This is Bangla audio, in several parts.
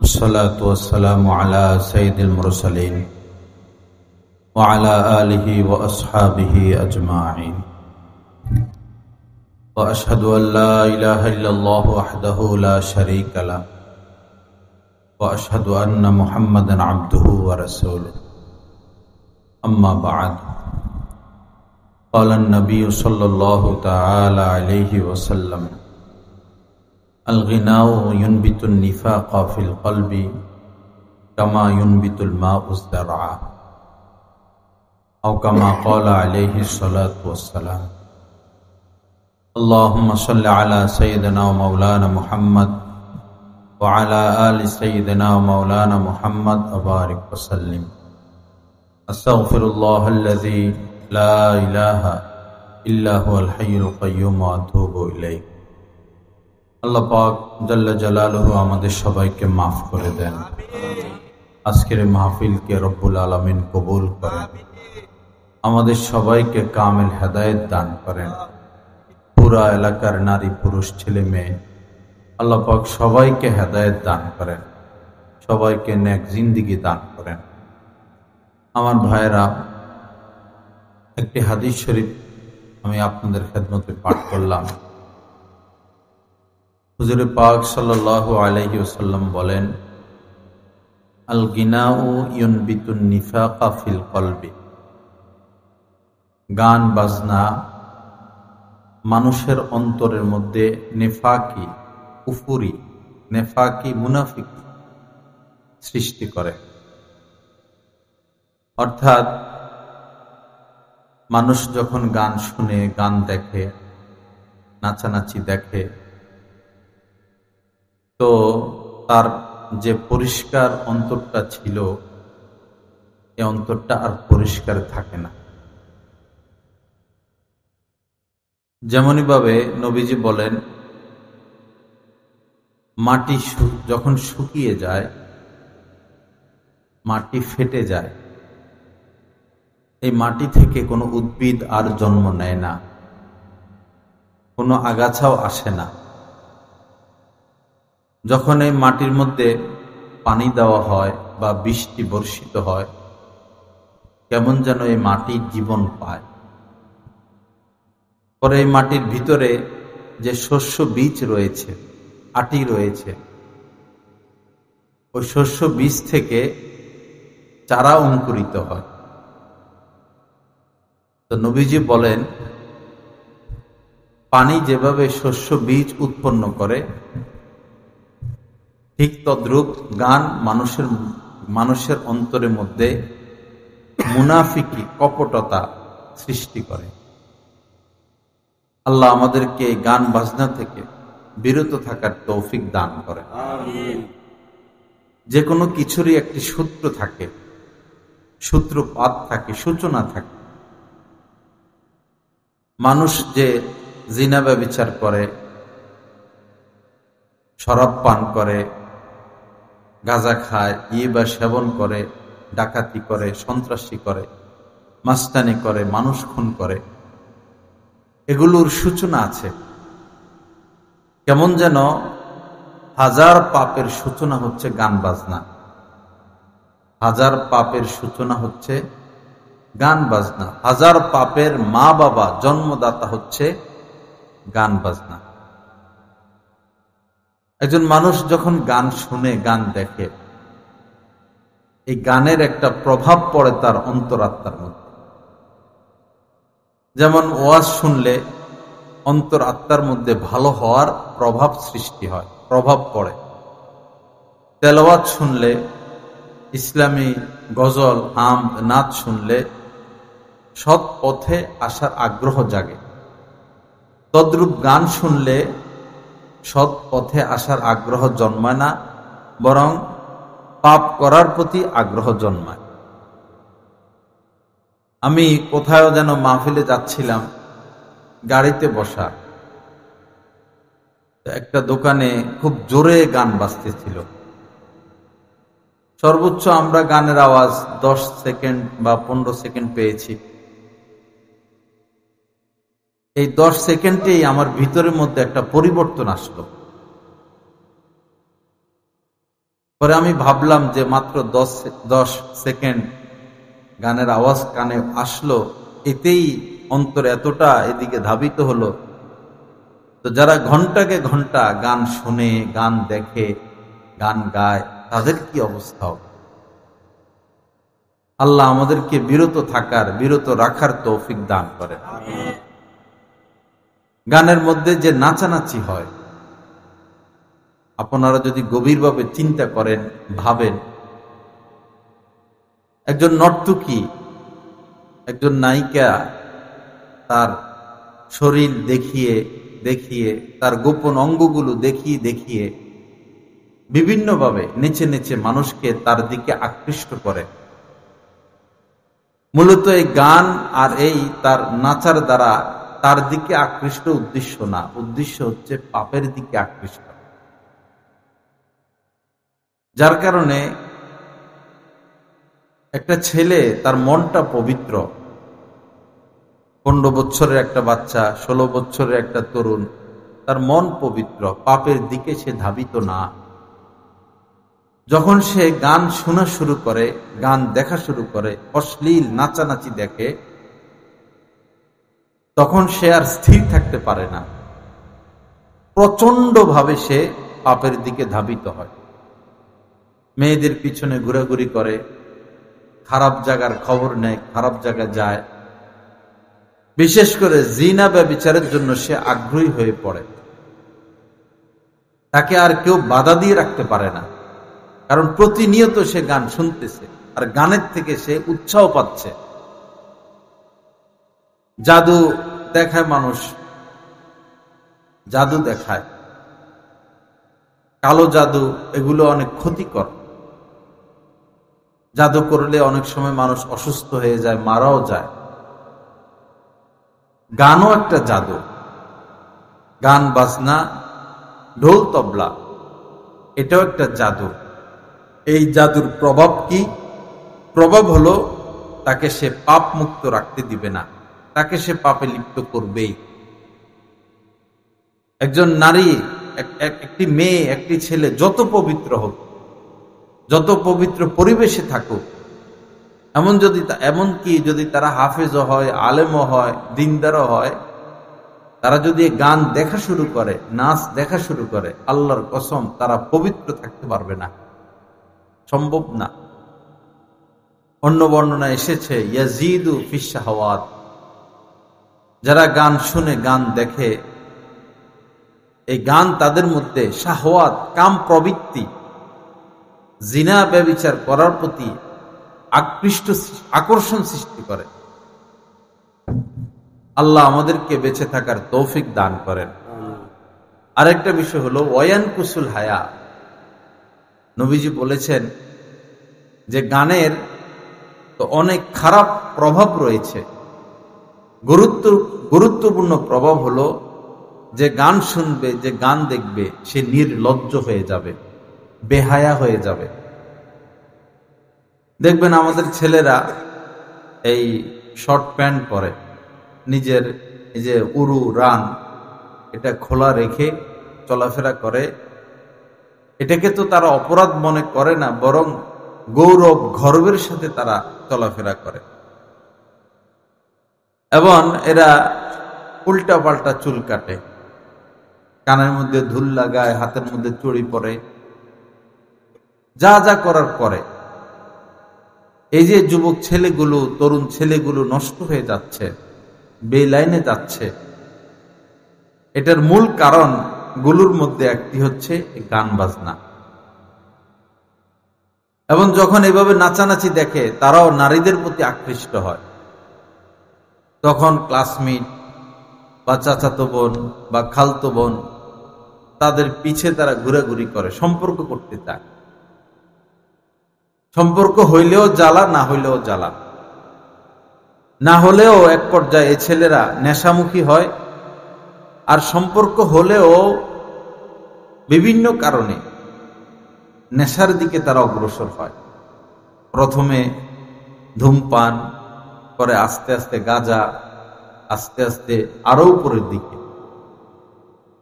والصلاة والسلام على سيد المرسلين وعلى آله وأصحابه أجمعين وأشهد أن لا إله إلا الله وحده لا شريك له وأشهد أن محمدا عبده ورسوله أما بعد قال النبي صلى الله تعالى عليه وسلم الغناء ينبت النفاق في القلب كما ينبت الماء الزرع أو كما قال عليه الصلاة والسلام اللهم صل على سيدنا ومولانا محمد وعلى آل سيدنا ومولانا محمد وبارك وسلم أستغفر الله الذي لا إله إلا هو الحي القيوم وأتوب إليه আল্লাহ পাক জাল্লা জালালুহু আমাদের সবাইকে মাফ করে দেন। আজকের মাহফিলকে রব্বুল আলামিন কবুল করেন, আমাদের সবাইকে কামিল হেদায়েত দান করেন। পুরা এলাকার নারী পুরুষ ছেলে মেয়ে আল্লাহ পাক সবাইকে হেদায়েত দান করেন, সবাইকে নেক জিন্দেগি দান করেন। আমার ভাইরা, একটি হাদিস শরীফ আমি আপনাদের খেদমতে পাঠ করলাম। হুজুর পাক সাল্লাল্লাহু আলাইহি ওয়াসাল্লাম বলেন, আল গিনাউ ইউনবিতুন নিফাকা ফিল কলবি, গান বাজনা মানুষের অন্তরের মধ্যে নেফাকি, কুফরি, নেফাকি, মুনাফিকি সৃষ্টি করে। অর্থাৎ মানুষ যখন গান শুনে, গান দেখে, নাচানাচি দেখে, তো তার যে পরিষ্কার অন্তরটা ছিল, এই অন্তরটা আর পরিষ্কার থাকে না। যেমনই ভাবে নবীজি বলেন, মাটি যখন শুকিয়ে যায়, মাটি ফেটে যায়, এই মাটি থেকে কোনো উদ্ভিদ আর জন্ম নেয় না, কোনো আগাছাও আসে না। যখন এই মাটির মধ্যে পানি দেওয়া হয় বা বৃষ্টি বর্ষিত হয়, কেমন যেন এই মাটি জীবন পায়। পরে এই মাটির ভিতরে যে শস্য বীজ রয়েছে, আটি রয়েছে, ওই শস্য বীজ থেকে চারা অঙ্কুরিত হয়। তো নবীজি বলেন, পানি যেভাবে শস্য বীজ উৎপন্ন করে, ঠিক তদ্রূপ গান মানুষের অন্তরের মধ্যে মুনাফিকি, কপটতা সৃষ্টি করে। আল্লাহ আমাদেরকে গান বাজনা থেকে বিরত থাকার তৌফিক দান করে। যে কোনো কিছুরই একটি সূত্র থাকে, সূত্রপাত থাকে, সূচনা থাকে। মানুষ যে জিনা ব্যভিচার করে, শরাব পান করে, গাঁজা খায়, ইবা সেবন করে, ডাকাতি করে, সন্ত্রাসী করে, মাস্তানি করে, মানুষ খুন করে, এগুলোর সূচনা আছে। কেমন যেন হাজার পাপের সূচনা হচ্ছে গান বাজনা, হাজার পাপের সূচনা হচ্ছে গান বাজনা, হাজার পাপের মা বাবা, জন্মদাতা হচ্ছে গান বাজনা। একজন মানুষ যখন গান শুনে, গান দেখে, এই গানের একটা প্রভাব পড়ে তার অন্তরাত্মার মধ্যে। যেমন ওয়াজ শুনলে অন্তর আত্মার মধ্যে ভালো হওয়ার প্রভাব সৃষ্টি হয়, প্রভাব পড়ে। তেলাওয়াত শুনলে, ইসলামী গজল, হামদ, নাচ শুনলে সৎ পথে আসার আগ্রহ জাগে। তদ্রূপ গান শুনলে সৎ পথে আসার আগ্রহ জন্মায় না, বরং পাপ করার প্রতি আগ্রহ জন্মায়। আমি কোথাও যেন মাহফিলে যাচ্ছিলাম, গাড়িতে বসা, একটা দোকানে খুব জোরে গান বাজতেছিল। সর্বোচ্চ আমরা গানের আওয়াজ 10 সেকেন্ড বা 15 সেকেন্ড পেয়েছি। এই 10 সেকেন্ডেই আমার ভিতরের মধ্যে একটা পরিবর্তন আসলো। পরে আমি ভাবলাম যে মাত্র 10 সেকেন্ড গানের আওয়াজ কানে আসলো, এতেই অন্তর এতটা এদিকে ধাবিত হলো। তো যারা ঘন্টাকে ঘন্টা গান শুনে, গান দেখে, গান গায়, তাদের কি অবস্থা হবে? আল্লাহ আমাদেরকে বিরত রাখার তৌফিক দান করেন। গানের মধ্যে যে নাচানাচি হয়, আপনারা যদি গভীরভাবে চিন্তা করেন, ভাবেন, একজন নর্তকী, একজন নায়িকা তার শরীর দেখিয়ে দেখিয়ে, তার গোপন অঙ্গগুলো দেখিয়ে দেখিয়ে বিভিন্নভাবে নেচে নেচে মানুষকে তার দিকে আকৃষ্ট করে। মূলত এই গান আর এই তার নাচার দ্বারা তার দিকে আকৃষ্ট উদ্দেশ্য না, উদ্দেশ্য হচ্ছে পাপের দিকে আকৃষ্ট। যার কারণে একটা ছেলে, তার মনটা পবিত্র, 15 বছরের একটা বাচ্চা, 16 বছরের একটা তরুণ, তার মন পবিত্র, পাপের দিকে সে ধাবিত না। যখন সে গান শোনা শুরু করে, গান দেখা শুরু করে, অশ্লীল নাচানাচি দেখে, তখন সে আর স্থির থাকতে পারে না, প্রচন্ড ভাবে সে পাপের দিকে ধাবিত হয়। মেয়েদের পিছনে ঘোরাঘুরি করে, খারাপ জায়গার খবর নেয়, খারাপ জায়গায় যায়, বিশেষ করে জিনা ব্যভিচারের জন্য সে আগ্রহী হয়ে পড়ে। তাকে আর কেউ বাধা দিয়ে রাখতে পারে না, কারণ প্রতিনিয়ত সে গান শুনতেছে আর গানের থেকে সে উৎসাহ পাচ্ছে। জাদু দেখায় মানুষ, জাদু দেখায়, কালো জাদু, এগুলো অনেক ক্ষতিকর। জাদু করলে অনেক সময় মানুষ অসুস্থ হয়ে যায়, মারাও যায়। গানও একটা জাদু, গান বাজনা, ঢোল তবলা, এটাও একটা জাদু। এই জাদুর প্রভাব কি? প্রভাব হলো তাকে সে পাপ মুক্ত রাখতে দিবে না, তাকে সে পাপে লিপ্ত করবেই। একজন নারী, একটি মেয়ে, একটি ছেলে যত পবিত্র হোক, যত পবিত্র পরিবেশে থাকুক, এমনকি যদি তারা হাফেজও হয়, আলেমও হয়, দিনদারও হয়, তারা যদি গান দেখা শুরু করে, নাচ দেখা শুরু করে, আল্লাহর কসম তারা পবিত্র থাকতে পারবে না, সম্ভব না। অন্য বর্ণনা এসেছে ইয়াজিদু ফিশ শাহাওয়াত, যারা গান শুনে, গান দেখে, এই গান তাদের মধ্যে শাহওয়াত, কাম প্রবৃত্তি, জিনা ব্যভিচার করার প্রতি আকর্ষণ সৃষ্টি করে। আল্লাহ আমাদেরকে বেঁচে থাকার তৌফিক দান করেন। আরেকটা বিষয় হলো ওয়ায়ান কুসুল হায়া। নবীজি বলেছেন যে গানের তো অনেক খারাপ প্রভাব রয়েছে। গুরুত্বপূর্ণ প্রভাব হলো যে গান শুনবে, যে গান দেখবে, সে নির্লজ্জ হয়ে যাবে, বেহায়া হয়ে যাবে। দেখবেন আমাদের ছেলেরা এই শর্ট প্যান্ট পরে, নিজের এই যে উরু রান এটা খোলা রেখে চলাফেরা করে। এটাকে তো তারা অপরাধ মনে করে না, বরং গৌরব, গর্বের সাথে তারা চলাফেরা করে। এবং এরা উল্টা পাল্টা চুল কাটে, কানের মধ্যে ধুল লাগায়, হাতের মধ্যে চড়ি পরে, যা যা করার করে। এই যে যুবক ছেলেগুলো, তরুণ ছেলেগুলো নষ্ট হয়ে যাচ্ছে, বেলাইনে যাচ্ছে, এটার মূল কারণ গুলোর মধ্যে একটি হচ্ছে গান বাজনা। এবং যখন এভাবে নাচানাচি দেখে, তারাও নারীদের প্রতি আকৃষ্ট হয়। তখন ক্লাসমেট বা চাচাতো বোন বা খালতো বোন, তাদের পিছে তারা ঘোরাঘুরি করে, সম্পর্ক করতে চায়। সম্পর্ক হইলেও জ্বালা, না হইলেও জ্বালা। না হলেও এক পর্যায়ে ছেলেরা নেশামুখী হয়, আর সম্পর্ক হলেও বিভিন্ন কারণে নেশার দিকে তারা অগ্রসর হয়। প্রথমে ধূমপান, পরে আস্তে আস্তে গাঁজা, আস্তে আস্তে আরো উপরের দিকে।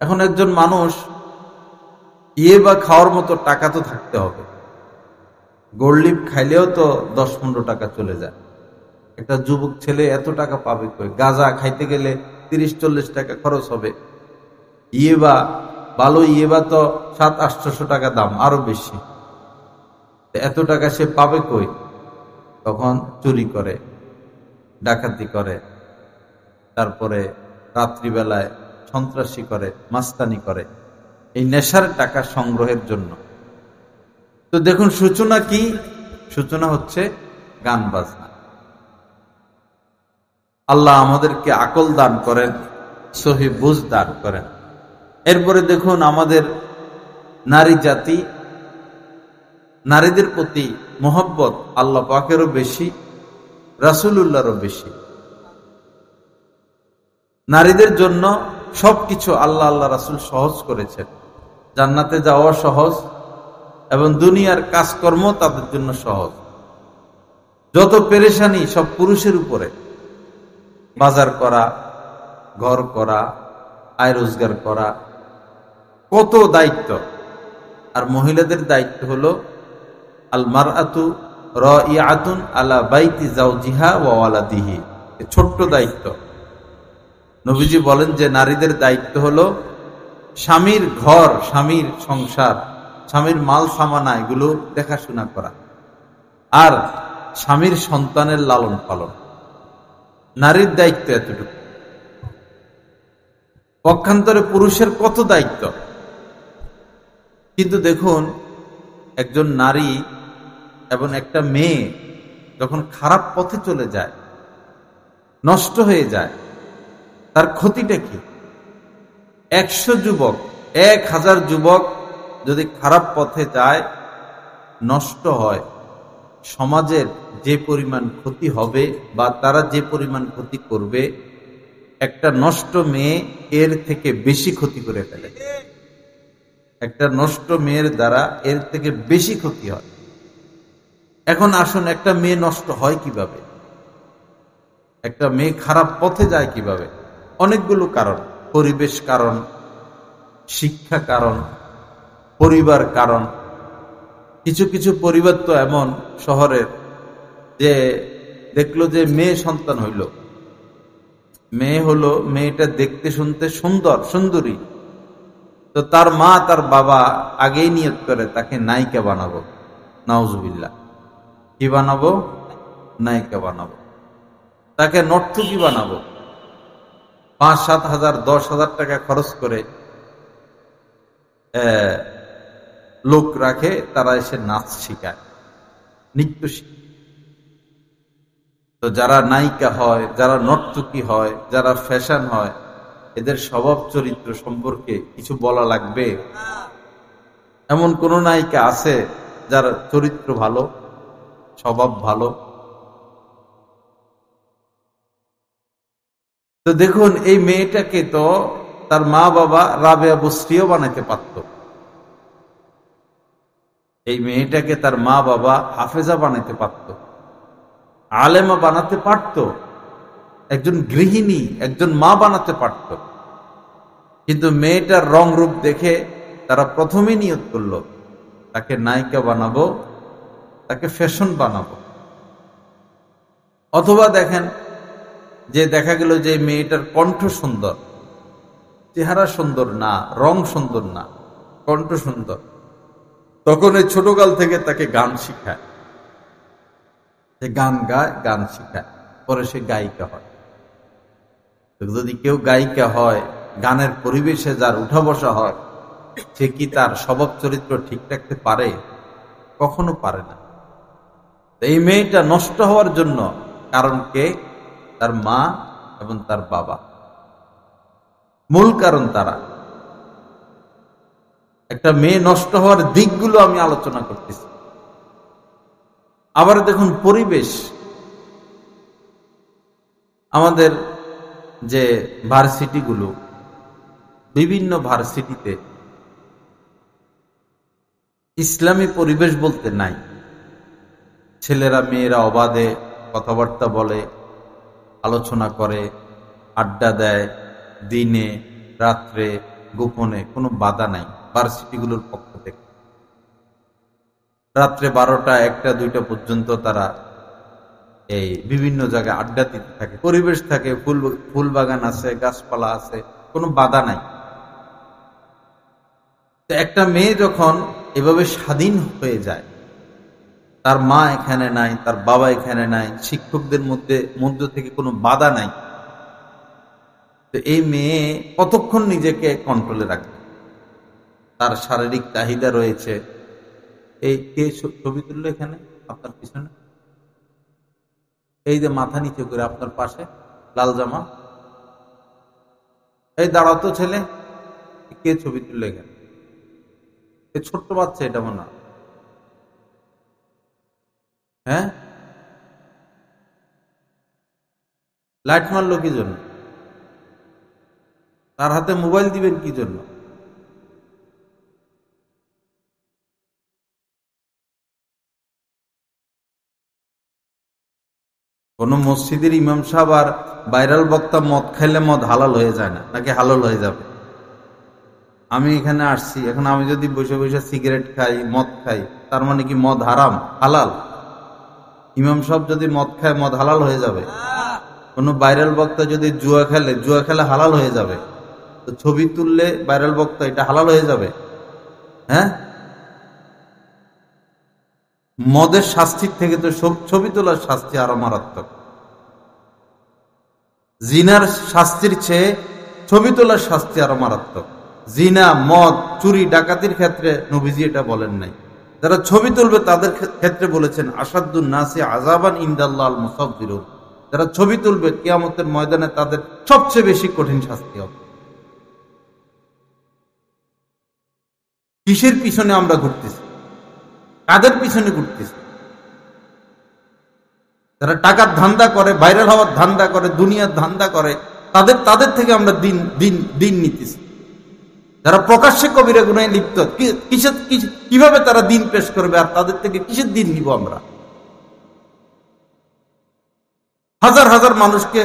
এখন একজন মানুষ বা খাওয়ার মতো টাকা তো থাকতে হবে, গোল্ড লিফ খাইলেও তো 10-15 টাকা চলে যায়। একটা যুবক ছেলে এত টাকা পাবে কই? গাঁজা খাইতে গেলে 30-40 টাকা খরচ হবে। ইয়েবা, ভালো ইয়েবা তো 700-800 টাকা দাম, আরো বেশি। এত টাকা সে পাবে কই? তখন চুরি করে, ডাকাতি করে, তারপরে রাত্রিবেলায় সন্ত্রাসী করে, মাস্তানি করে, এই নেশার টাকা সংগ্রহের জন্য। তো দেখুন সূচনা কি? সূচনা হচ্ছে গান বাজনা। আল্লাহ আমাদেরকে আকল দান করেন, সহি বুঝ দান করেন। এরপরে দেখুন আমাদের নারী জাতি, নারীদের প্রতি মোহব্বত আল্লাহ পাকেরও বেশি, রাসূলুল্লাহরও বেশি। নারীদের জন্য সবকিছু আল্লাহ রাসূল সহজ করেছেন। জান্নাতে যাওয়া সহজ এবং দুনিয়ার কাজকর্ম তাদের জন্য সহজ। যত পেরেশানি সব পুরুষের উপরে, বাজার করা, ঘর করা, আয় রোজগার করা, কত দায়িত্ব। আর মহিলাদের দায়িত্ব হলো আল মারআতু রাইআতুন আলা বাইতি যাওজিহা ওয়া ওয়ালাদিহি, ছোট্ট দায়িত্ব। নবীজি বলেন যে নারীদের দায়িত্ব হলো স্বামীর ঘর, স্বামীর সংসার, স্বামীর মাল সামানা এগুলো দেখাশোনা করা, আর স্বামীর সন্তানের লালন পালন। নারীর দায়িত্ব এতটুকু। পক্ষান্তরে পুরুষের কত দায়িত্ব। কিন্তু দেখুন একজন নারী এবং একটা মেয়ে যখন খারাপ পথে চলে যায়, নষ্ট হয়ে যায়, তার ক্ষতিটা কি? 100 যুবক, 1000 যুবক যদি খারাপ পথে যায়, নষ্ট হয়, সমাজের যে পরিমাণ ক্ষতি হবে বা তারা যে পরিমাণ ক্ষতি করবে, একটা নষ্ট মেয়ে এর থেকে বেশি ক্ষতি করে ফেলে। একটা নষ্ট মেয়ের দ্বারা এর থেকে বেশি ক্ষতি হয়। এখন আসুন, একটা মেয়ে নষ্ট হয় কিভাবে? একটা মেয়ে খারাপ পথে যায় কিভাবে? অনেকগুলো কারণ। পরিবেশ কারণ, শিক্ষা কারণ, পরিবার কারণ। কিছু কিছু পরিবার তো এমন শহরের যে দেখলো যে মেয়ে সন্তান হইল, মেয়ে হলো, মেয়েটা দেখতে শুনতে সুন্দর, সুন্দরী, তো তার মা তার বাবা আগেই নিয়ত করে তাকে নায়িকা বানাবো। নাউজুবিল্লাহ। কি বানাবো? নায়িকা বানাবো। তাকে নর্তকী বানাবো। 5-7 হাজার 10,000 টাকা খরচ করে লোক রাখে, তারা এসে নাচ শিখায়, নৃত্য শিখায়। তো যারা নায়িকা হয়, যারা নর্তকী হয়, যারা ফ্যাশন হয়, এদের স্বভাব চরিত্র সম্পর্কে কিছু বলা লাগবে? এমন কোন নায়িকা আছে যার চরিত্র ভালো, স্বভাব ভালো? তো দেখুন এই মেয়েটাকে তো তার মা বাবা রাবেয়া বস্রিও বানাইতে পারত। এই মেয়েটাকে তার মা বাবা হাফেজা বানাইতে পারত, আলেমা বানাতে পারত, একজন গৃহিণী, একজন মা বানাতে পারত। কিন্তু মেয়েটার রং রূপ দেখে তারা প্রথমে নিয়ত করলো তাকে নায়িকা বানাবো, তাকে ফ্যাশন বানাবো। অথবা দেখেন যে দেখা গেল যে মেয়েটার কণ্ঠ সুন্দর, চেহারা সুন্দর না, রং সুন্দর না, কণ্ঠ সুন্দর, তখন এই ছোটকাল থেকে তাকে গান শিখায়, সে গান গায়, গান শিখায়, পরে সে গায়িকা হয়। যদি কেউ গায়িকা হয়, গানের পরিবেশে যার উঠা বসা হয়, সে কি তার স্বভাব চরিত্র ঠিক রাখতে পারে? কখনো পারে না। এই মেয়েটা নষ্ট হওয়ার জন্য কারণ কে? তার মা এবং তার বাবা, মূল কারণ তারা। একটা মেয়ে নষ্ট হওয়ার দিকগুলো আমি আলোচনা করতেছি। আবার দেখুন পরিবেশ। আমাদের যে ভার্সিটিগুলো, বিভিন্ন ভার্সিটিতে ইসলামী পরিবেশ বলতে নাই। ছেলেরা মেয়েরা অবাধে কথাবার্তা বলে, আলোচনা করে, আড্ডা দেয়, দিনে রাত্রে গোপনে, কোনো বাধা নাই ভার্সিটিগুলোর পক্ষ থেকে। রাত্রে 12টা 1টা 2টা পর্যন্ত তারা এই বিভিন্ন জায়গায় আড্ডা দিতে থাকে, পরিবেশ থাকে, ফুল বাগান আছে, গাছপালা আছে, কোনো বাধা নাই। তো একটা মেয়ে যখন এভাবে স্বাধীন হয়ে যায়, তার মা এখানে নাই, তার বাবা এখানে নাই, শিক্ষকদের মধ্য থেকে কোনো বাধা নাই, তো এই মেয়ে কতক্ষণ নিজেকে কন্ট্রোলে রাখবে? তার শারীরিক চাহিদা রয়েছে। এই কে ছবি তুললো এখানে আপনার পিছনে? এই যে মাথা নিচে করে আপনার পাশে লাল জামা, এই দাঁড়াতো ছেলে, কে ছবি তুললো এখানে? এই ছোট্ট বাচ্চা, এটা মনে হয়। হ্যাঁ, লাইট মারলো কি জন্য? তার হাতে মোবাইল দিবেন কি জন্য? কোন মসজিদের ইমাম সাহেব আর ভাইরাল বক্তা মদ খাইলে মদ হালাল হয়ে যায় না, নাকি হালাল হয়ে যাবে? আমি এখানে আসছি, এখন আমি যদি বসে বসে সিগারেট খাই, মদ খাই, তার মানে কি মদ হারাম হালাল? ইমাম সাহেব যদি মদ খায়, মদ হালাল হয়ে যাবে? কোন ভাইরাল বক্তা যদি জুয়া খেলে হালাল হয়ে যাবে? তো ছবি তুললে ভাইরাল বক্তা, এটা হালাল হয়ে যাবে? হ্যাঁ, মদের শাস্তির থেকে তো ছবি তোলার শাস্তি আরো মারাত্মক। জিনার শাস্তির চেয়ে ছবি তোলার শাস্তি আরো মারাত্মক। জিনা, মদ, চুরি, ডাকাতির ক্ষেত্রে নবীজি এটা বলেন নাই। যারা ছবি তুলবে তাদের ক্ষেত্রে বলেছেন আসাদুন নাসি আযাবান ইনদাল্লাহ আল মুসাফফিরুন। যারা ছবি তুলবে কিয়ামতের ময়দানে তাদের সবচেয়ে বেশি কঠিন শাস্তি হবে। কিসের পিছনে আমরা ঘুরতেছি? কাদের পিছনে ঘুরতেছি? যারা টাকার ধান্দা করে, ভাইরাল হওয়ার ধান্দা করে, দুনিয়ার ধান্দা করে, তাদের থেকে আমরা দিন দিন দিন নিতেছি। যারা প্রকাশ্যে কবিরা গুনাহে লিপ্ত, কিভাবে তারা দিন পেশ করবে, আর তাদের থেকে কিসের দিন নিব আমরা? হাজার হাজার মানুষকে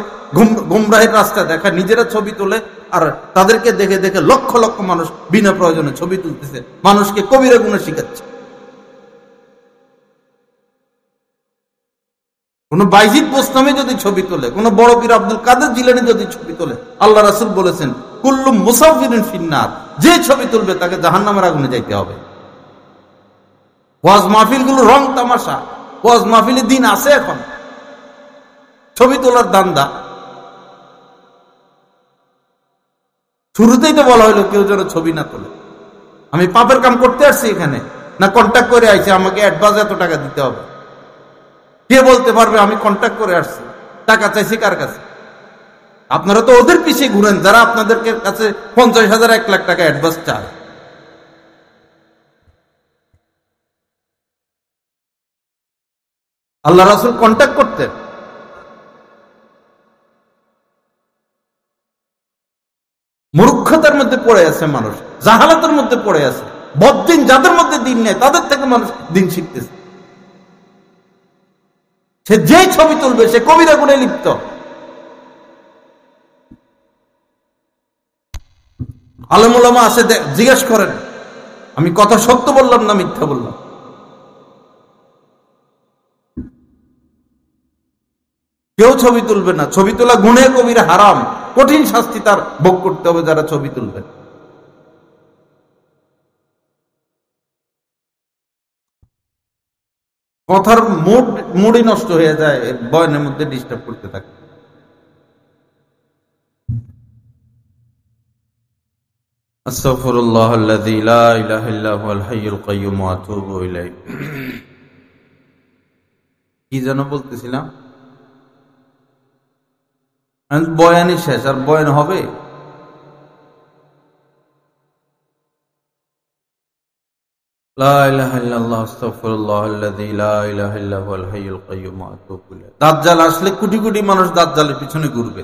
গুমরাহের রাস্তা দেখা, নিজেরা ছবি তোলে, আর তাদেরকে দেখে দেখে লক্ষ লক্ষ মানুষ বিনা প্রয়োজনে ছবি তুলতেছে, মানুষকে কবিরা গুনাহ শিখাচ্ছে। কোন বাইজিদ বোস্তামি যদি ছবি তোলে, কোন বড় পীর আব্দুল কাদের জিলানী যদি ছবি তোলে, আল্লাহ রাসূল বলেছেন কুল্লু মুসাফিরিন ফিন্নার, যে ছবি তুলবে তাকে জাহান্নামের আগুনে যাইতে হবে। ওয়াজ মাহফিল গুলো রং তামাশা, ওয়াজ মাহফিলের দিন আছে এখন? ছবি তোলার দান্দা। শুরুতেই তো বলা হলো কেউ যেন ছবি না তোলে। আমি পাপের কাম করতে আসছি এখানে, না কন্ট্যাক্ট করে আইছি আমাকে অ্যাডভান্স এত টাকা দিতে হবে? কে বলতে পারবে আমি কন্ট্যাক্ট করে আসছি? টাকা চাইছি কার কাছে? আপনারা তো ওদের পিছিয়ে ঘুরেন যারা আপনাদের কাছে 50,000 1 লাখ টাকা অ্যাডভান্স চায়। আল্লাহ রাসূল কন্ট্যাক্ট করতেন। মূর্খতার মধ্যে পড়ে আছে মানুষ, জাহালাতের মধ্যে পড়ে আছে। বদ্দিন যাদের মধ্যে দিন নেই তাদের থেকে মানুষ দিন শিখতেছে। সে যে ছবি তুলবে সে কবিরা গুণে লিপ্ত। আলেম ওলামা আছে, জিজ্ঞেস করেন আমি কথা সত্য বললাম না মিথ্যা বললাম। কেউ ছবি তুলবে না। ছবি তোলা গুণে কবিরা হারাম, কঠিন শাস্তি তার ভোগ করতে হবে যারা ছবি তুলবে। কথার মুডই নষ্ট হয়ে যায় বয়ানের মধ্যে ডিস্টার্ব করতে থাকে। আস্তাগফিরুল্লাহাল্লাযী লা ইলাহা ইল্লা হুয়াল হাইয়ুল কাইয়্যুম ওয়া আতুবু ইলাইহি। কি যেন বলতেছিলাম? বয়ানই শেষ, আর বয়ান হবে? লা ইলাহা ইল্লাল্লাহ আস্তাগফিরুল্লাহাল্লাযী লা ইলাহা ইল্লা হুয়াল হাইয়ুল কাইয়্যুম ওয়া আতুবু ইলাইহি। দাজ্জাল আসলে কোটি কোটি মানুষ দাজ্জালের পিছনে ঘুরবে,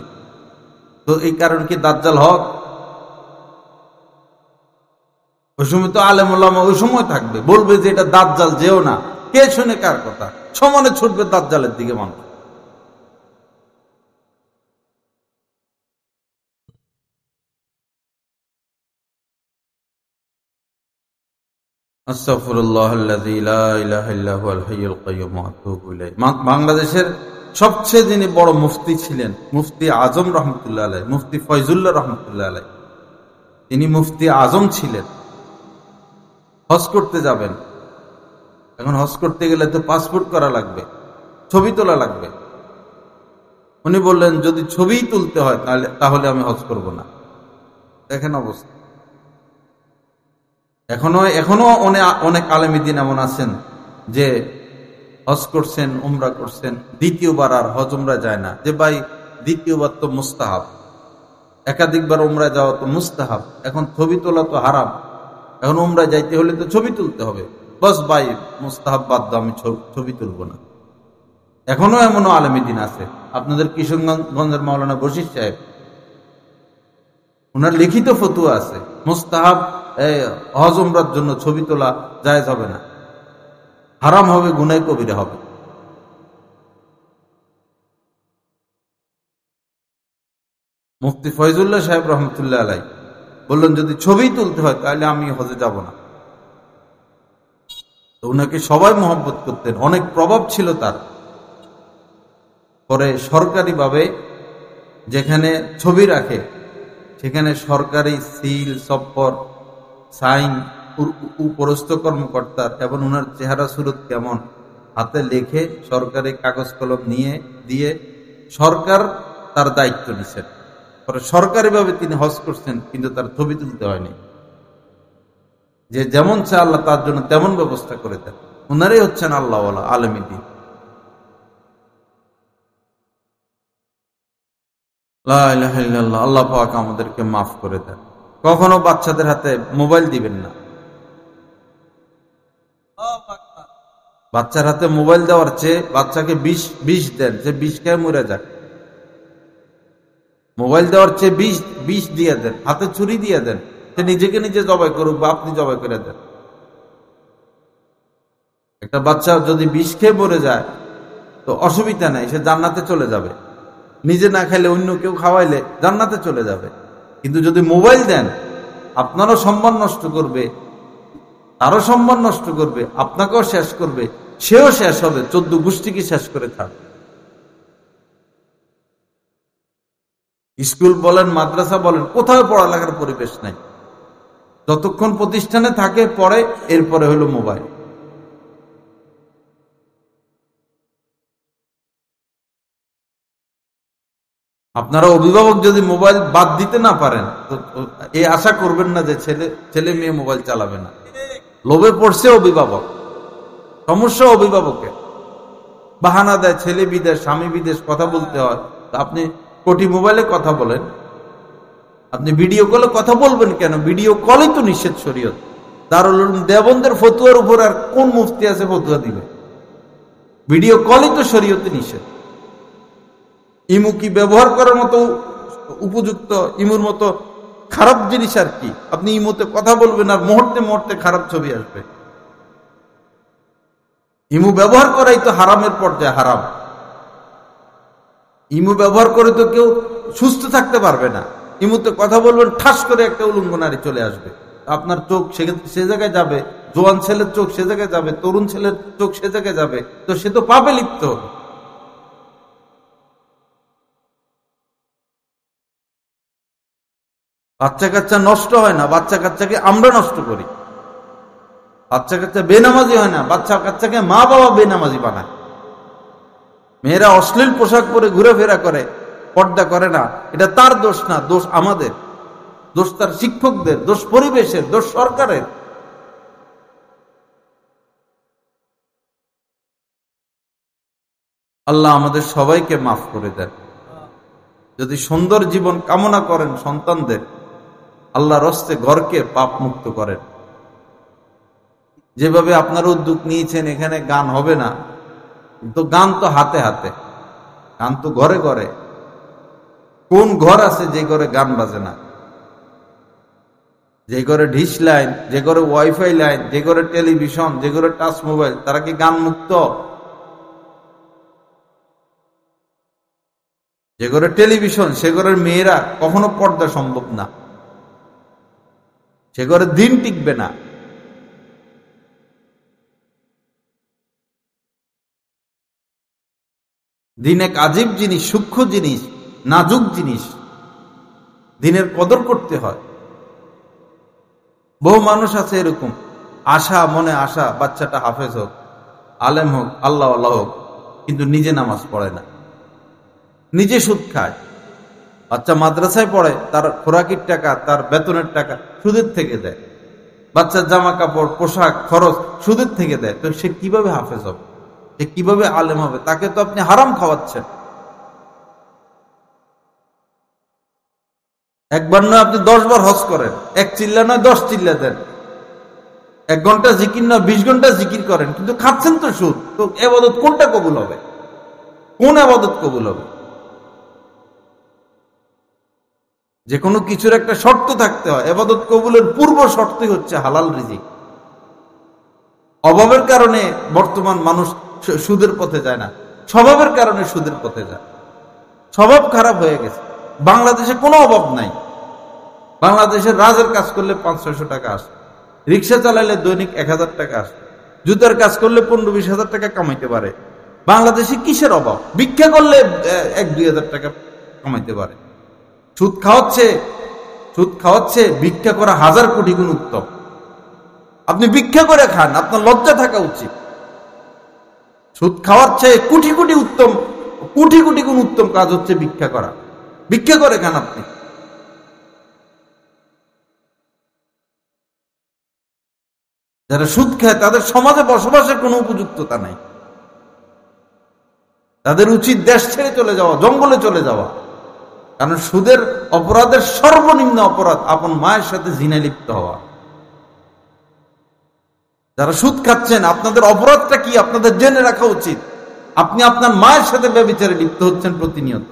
তো এই কারণ কি দাজ্জাল হক? ওই সময় তো আলেম ওলামা ওই সময় থাকবে, বলবে যে এটা দাজ্জাল, যেও না। কে শুনে কার কথা? সমানে ছুটবে দাজ্জালের দিকে মানুষ। আস্তাগফিরুল্লাহাল্লাযী লা ইলাহা ইল্লা হুয়াল হাইয়ুল কাইয়্যুম ওয়া আতুবু ইলাইহি। বাংলাদেশের সবচেয়ে যিনি বড় মুফতি ছিলেন, মুফতি আজম রহমতুল্লাহ আলাইহি, মুফতি ফয়জুল্লাহ রহমতুল্লাহ আলাইহি, তিনি মুফতি আজম ছিলেন। হজ করতে যাবেন, এখন হজ করতে গেলে তো পাসপোর্ট করা লাগবে, ছবি তোলা লাগবে। উনি বললেন যদি ছবি তুলতে হয় তাহলে আমি হজ করব না। দেখেন অবস্থা। এখনো অনেক আলেমী দিন এমন আছেন যে হজ করছেন, উমরা করছেন, দ্বিতীয়বার আর হজ উমরা যায় না। যে ভাই দ্বিতীয়বার তো মুস্তাহাব, একাধিকবার উমরা যাওয়া তো মুস্তাহাব, এখন ছবি তোলা তো হারাম, এখন উমরা যাইতে হলে তো ছবি তুলতে হবে। বস ভাই মুস্তাহাব বাদ দাও, আমি ছবি তুলব না। এখনো এমনও আলেমী দিন আছে। আপনাদের কিশোরগঞ্জের মাওলানা বশির সাহেব, ওনার লিখিত ফতুয়া আছে, মুস্তাহাব হজ উমরার জন্য ছবি তোলা জায়েজ হবে না, হারাম হবে, গুনাহ কবিরা হবে। মুফতি ফয়জুল্লাহ সাহেব রহমতুল্লাহ আলাইহি বললেন যদি ছবি তুলতে হয় তাহলে আমি হজে যাব না। তো ওনাকে সবাই মহব্বত করতেন, অনেক প্রভাব ছিল তার। পরে সরকারিভাবে যেখানে ছবি রাখে সেখানে সরকারি সিল, সপ্পর, সাইন উপরস্থ কর্মকর্তার এবং ওনার চেহারা সুরত কেমন হাতে লিখে সরকারি কাগজ কলম নিয়ে দিয়ে সরকার তার দায়িত্ব নিছেন। পরে সরকারিভাবে তিনি হজ করছেন, কিন্তু তার ছবি তুলতে হয়নি। যে যেমন চায় আল্লাহ তার জন্য তেমন ব্যবস্থা করে দেন। ওনারাই হচ্ছেন আল্লাহওয়ালা, আলেমী দ্বীন। লা ইলাহা ইল্লাল্লাহ। আল্লাহ পাক আমাদেরকে মাফ করে দেন। কখনো বাচ্চাদের হাতে মোবাইল দিবেন না। বাচ্চার হাতে মোবাইল দেওয়ার চেয়ে বাচ্চাকে বিষ দেন, যে বিষ খেয়ে মরে যাক। মোবাইল দেওয়ার চেয়ে বিষ দিয়ে দেন, হাতে ছুরি দিয়ে দেন, সে নিজেকে নিজে জবাই করুক বা আপনি জবাই করে দেন। একটা বাচ্চা যদি বিষ খেয়ে মরে যায় তো অসুবিধা নাই, সে জান্নাতে চলে যাবে। নিজে না খাইলে অন্য কেউ খাওয়াইলে জান্নাতে চলে যাবে। কিন্তু যদি মোবাইল দেন, আপনারও সম্মান নষ্ট করবে, তারও সম্মান নষ্ট করবে, আপনাকেও শেষ করবে, সেও শেষ হবে, 14 গোষ্ঠীকে শেষ করে থাকবে। স্কুল বলেন, মাদ্রাসা বলেন, কোথাও পড়ালেখার পরিবেশ নাই। যতক্ষণ প্রতিষ্ঠানে থাকে পড়ে, এরপরে হলো মোবাইল। আপনারা অভিভাবক যদি মোবাইল বাদ দিতে না পারেন তো এই আশা করবেন না যে ছেলে মেয়ে মোবাইল চালাবে না। লোভে পড়ছে অভিভাবক, সমস্যা অভিভাবকের। বাহানা দেয় ছেলে বিদেশ, স্বামী বিদেশ, কথা বলতে হয়। আপনি কোটি মোবাইলে কথা বলেন, আপনি ভিডিও কলে কথা বলবেন কেন? ভিডিও কলই তো নিষেধ শরীয়ত। দারুল উলুম দেওবন্দের ফতুয়ার উপর আর কোন মুফতি আছে ফতুয়া দিবে? ভিডিও কলই তো শরীয়তে নিষেধ। ইমু কি ব্যবহার করার মতো উপযুক্ত? ইমুর মতো খারাপ জিনিস আর কি? আপনি ইমুতে কথা বলবেন আর মুহূর্তে মুহূর্তে খারাপ ছবি আসবে। ইমু ব্যবহার করাই তো হারামের পর্যায়ে হারাম। ইমু ব্যবহার করে তো কেউ সুস্থ থাকতে পারবে না। ইমুতে কথা বলবেন, ঠাস করে একটা উলঙ্গ নারী চলে আসবে, আপনার চোখ সে জায়গায় যাবে, জোয়ান ছেলের চোখ সে জায়গায় যাবে, তরুণ ছেলের চোখ সে জায়গায় যাবে, তো সে তো পাপে লিপ্ত হবে। বাচ্চা কাচ্চা নষ্ট হয় না, বাচ্চা কাচ্চাকে আমরা নষ্ট করি। বাচ্চা কাচ্চা বেনামাজি হয় না, বাচ্চা কাচ্চাকে মা বাবা বেনামাজি বানায়। মেয়েরা অশ্লীল পোশাক পরে ঘুরেফেরা করে, পর্দা করে না, এটা তার দোষ না, দোষ আমাদের, দোষ তার শিক্ষকদের, দোষ পরিবেশের, দোষ সরকারের। আল্লাহ আমাদের সবাইকে মাফ করে দেন। যদি সুন্দর জীবন কামনা করেন সন্তানদের, আল্লাহর হস্তে ঘরকে পাপ মুক্ত করেন। যেভাবে আপনারা উদ্যোগ নিয়েছেন, এখানে গান হবে না, তো গান তো হাতে হাতে, গান তো ঘরে ঘরে। কোন ঘর আছে যে ঘরে গান বাজে না? যে ঘরে ডিশ লাইন, যে ঘরে ওয়াইফাই লাইন, যে ঘরে টেলিভিশন, যে ঘরে টাচ মোবাইল, তারা কি গান মুক্ত? যে ঘরে টেলিভিশন, সে ঘরের মেয়েরা কখনো পর্দা সম্ভব না, সে ঘরে দিন টিকবে না। দিন এক আজীব জিনিস, সূক্ষ্ম জিনিস, নাজুক জিনিস। দিনের কদর করতে হয়। বহু মানুষ আছে এরকম, আশা, মনে আশা বাচ্চাটা হাফেজ হোক, আলেম হোক, আল্লাহ আল্লাহ হোক, কিন্তু নিজে নামাজ পড়ে না, নিজে সুদ খায়। বাচ্চা মাদ্রাসায় পড়ে, তার খোরাকির টাকা, তার বেতনের টাকা সুদের থেকে দেয়। বাচ্চার জামা কাপড়, পোশাক, খরচ সুদের থেকে দেয়। তো সে কিভাবে হাফেজ হবে, সে কিভাবে আলেম হবে? তাকে তো আপনি হারাম খাওয়াচ্ছেন। একবার নয় আপনি 10 বার হজ করেন, এক চিল্লা নয় 10 চিল্লা দেন, 1 ঘন্টা জিকির নয় 20 ঘন্টা জিকির করেন, কিন্তু খাচ্ছেন তো সুদ। তো ইবাদত কোনটা কবুল হবে? কোন ইবাদত কবুল হবে? যে কোনো কিছুর একটা শর্ত থাকতে হয়। ইবাদত কবুলের পূর্ব শর্তই হচ্ছে হালাল রিজিক। অভাবের কারণে বর্তমান মানুষ সুদের পথে যায় না, স্বভাবের কারণে সুদের পথে যায়। স্বভাব খারাপ হয়ে গেছে। বাংলাদেশে কোনো অভাব নাই। বাংলাদেশের রাজের কাজ করলে 500-600 টাকা আসে, রিক্সা চালাইলে দৈনিক 1000 টাকা আসে, জুতার কাজ করলে 15-20 হাজার টাকা কামাইতে পারে। বাংলাদেশে কিসের অভাব? ভিক্ষা করলে 1-2 হাজার টাকা কামাইতে পারে। সুদ খাওয়াচ্ছে ভিক্ষা করা 1000 কোটি গুণ উত্তম। আপনি ভিক্ষা করে খান, আপনার লজ্জা থাকা উচিত। সুদ খাওয়ার চেয়ে কোটি কোটি গুণ উত্তম কাজ হচ্ছে ভিক্ষা করা। ভিক্ষা করে খান আপনি। যারা সুদ খায় তাদের সমাজে বসবাসের কোনো উপযুক্ততা নাই। তাদের উচিত দেশ ছেড়ে চলে যাওয়া, জঙ্গলে চলে যাওয়া। কারণ সুদের অপরাধের সর্বনিম্ন অপরাধ আপন মায়ের সাথে জিনা লিপ্ত হওয়া। যারা সুদ খাচ্ছেন, আপনাদের অপরাধটা কি আপনাদের জেনে রাখা উচিত। আপনি আপনার মায়ের সাথে ব্যভিচারে লিপ্ত হচ্ছেন প্রতিনিয়ত।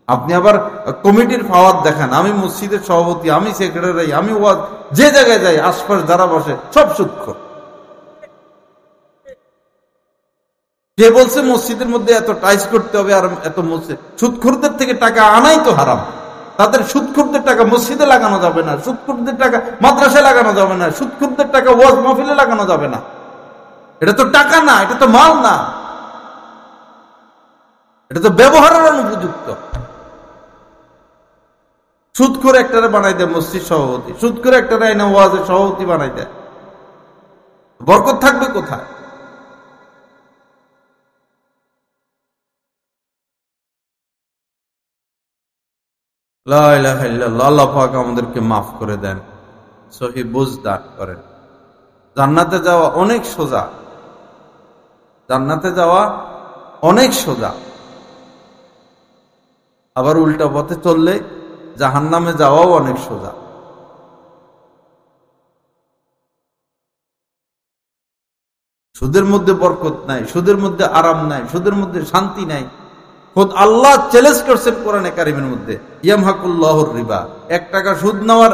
আপনি আবার কমিটির পাওয়ার দেখান, আমি মসজিদের সভাপতি, আমি সেক্রেটারি, আমি ওয়াজ, যে জায়গায় যাই আশপাশ যারা বসে সব সুদখোর। কে বলছে মসজিদের মধ্যে এত টাইস করতে হবে আর এত মসজিদ? সুদখোরদের থেকে টাকা আনাই তো হারাম। তাদের সুদখোরদের টাকা মসজিদে লাগানো যাবে না, সুদখোরদের টাকা মাদ্রাসায় লাগানো যাবে না, সুদখোরদের টাকা ওয়াজ মাহফিলে লাগানো যাবে না। এটা তো টাকা না, এটা তো মাল না, এটা তো ব্যবহারের অনুপযুক্ত। সুদখোর একটারে বানাই দেয় মসজিদ সভাপতি, সুদখোর একটারে আইনা ওয়াজের সভাপতি বানাই দেয়। বরকত থাকবে কোথায়? লা ইলাহা ইল্লাল্লাহ। আল্লাহ পাক আমাদেরকে মাফ করে দেন, সহি বুঝ দান করেন। জান্নাতে যাওয়া অনেক সোজা, জান্নাতে যাওয়া অনেক সোজা। আবার উল্টা পথে চললে জাহান্নামে যাওয়াও অনেক সোজা। সুদের মধ্যে বরকত নাই, সুদের মধ্যে আরাম নাই, সুদের মধ্যে শান্তি নাই। খোদ আল্লাহ চ্যালেঞ্জ করছেন কোরআনে কারিমের মধ্যে, ইয়ামহাকুল্লাহুর রিবা। 1 টাকা সুদ নেওয়ার,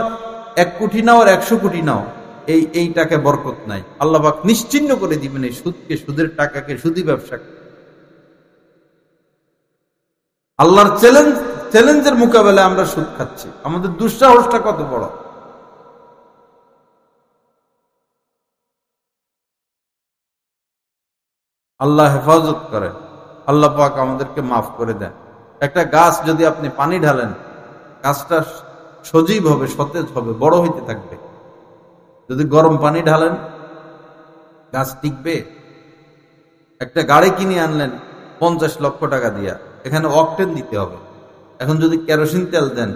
1 কোটি নেওয়ার, 100 কোটি নাও, এই টাকা বরকত নাই। আল্লাহ পাক নিশ্চিহ্ন করে দিবেন এই সুদকে, সুদের টাকাকে, সুদী ব্যবসাকে। আল্লাহর চ্যালেঞ্জের মোকাবেলায় আমরা সুদ খাচ্ছি। আমাদের দুঃসাহসটা কত বড়! আল্লাহ হেফাজত করেন। আল্লাহ পাক আমাদেরকে মাফ করে দেন। একটা গাছ যদি আপনি পানি ঢালেন, গাছটা সজীব হবে, সতেজ হবে, বড় হইতে থাকবে। যদি গরম পানি ঢালেন, গাছ টিকবে? একটা গাড়ি কিনে আনলেন 50 লক্ষ টাকা দিয়া, এখানে অকটেন দিতে হবে। এখন যদি কেরোসিন তেল দেন,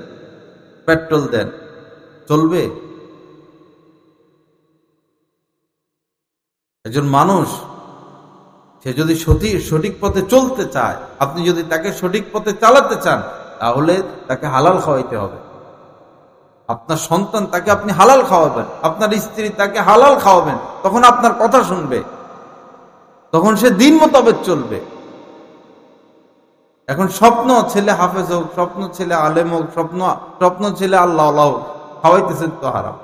পেট্রোল দেন, চলবে? একজন মানুষ, সে যদি সঠিক পথে চলতে চায়, আপনি যদি তাকে সঠিক পথে চালাতে চান, তাহলে তাকে হালাল খাওয়াইতে হবে। আপনার সন্তান, তাকে আপনি হালাল খাওয়াবেন। আপনার স্ত্রী, তাকে হালাল খাওয়াবেন। তখন আপনার কথা শুনবে, তখন সে দিন মোতাবেক চলবে। এখন স্বপ্ন ছেলে হাফেজ হোক, স্বপ্ন ছেলে আলেম হোক, স্বপ্ন ছেলে আল্লাহ হোক, খাওয়াইতেছেন তো হারাম,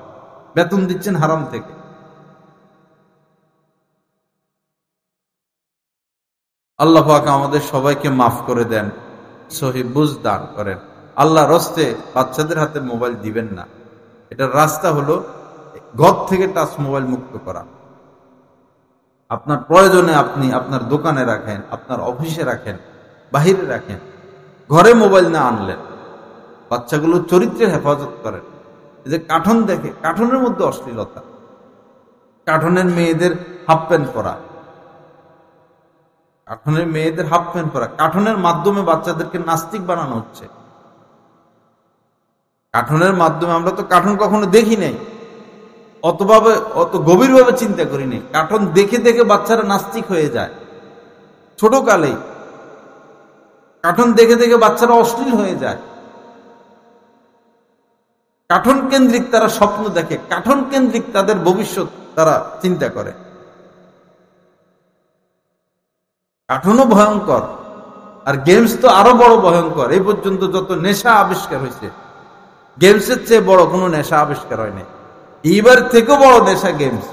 বেতন দিচ্ছেন হারাম থেকে। আল্লাহ পাক আমাদের সবাইকে মাফ করে দেন, সহি বুঝ দান করেন। আল্লাহর হস্তে বাচ্চাদের হাতে মোবাইল দিবেন না। এটার রাস্তা হলো ঘর থেকে টাচ মোবাইল মুক্ত করা। আপনার প্রয়োজনে আপনি আপনার দোকানে রাখেন, আপনার অফিসে রাখেন, বাহিরে রাখেন, ঘরে মোবাইল না আনলেন। বাচ্চাগুলোর চরিত্রের হেফাজত করেন। এই যে কার্টুন দেখে, কার্টুনের মধ্যে অশ্লীলতা, কার্টুনের মেয়েদের হাফ প্যান্ট পরা, কার্টুনের মেয়েদের হাফ প্যান্ট পরা, কার্টুনের মাধ্যমে বাচ্চাদেরকে নাস্তিক বানানো হচ্ছে। কার্টুনের মাধ্যমে, আমরা তো কার্টুন কখনো দেখি নাই, অত গভীরভাবে চিন্তা করি নাই। কার্টুন দেখে দেখে বাচ্চারা নাস্তিক হয়ে যায় ছোট কালেই। কার্টুন দেখে দেখে বাচ্চারা অশ্লীল হয়ে যায়। কার্টুন কেন্দ্রিক তারা স্বপ্ন দেখে, কার্টুন কেন্দ্রিক তাদের ভবিষ্যৎ তারা চিন্তা করে। কার্টুনও ভয়ঙ্কর, আর গেমস তো আরো বড় ভয়ঙ্কর। এই পর্যন্ত যত নেশা আবিষ্কার হয়েছে, গেমসের চেয়ে বড় কোনো নেশা আবিষ্কার হয়নি। এইবার থেকেও বড় নেশা গেমস।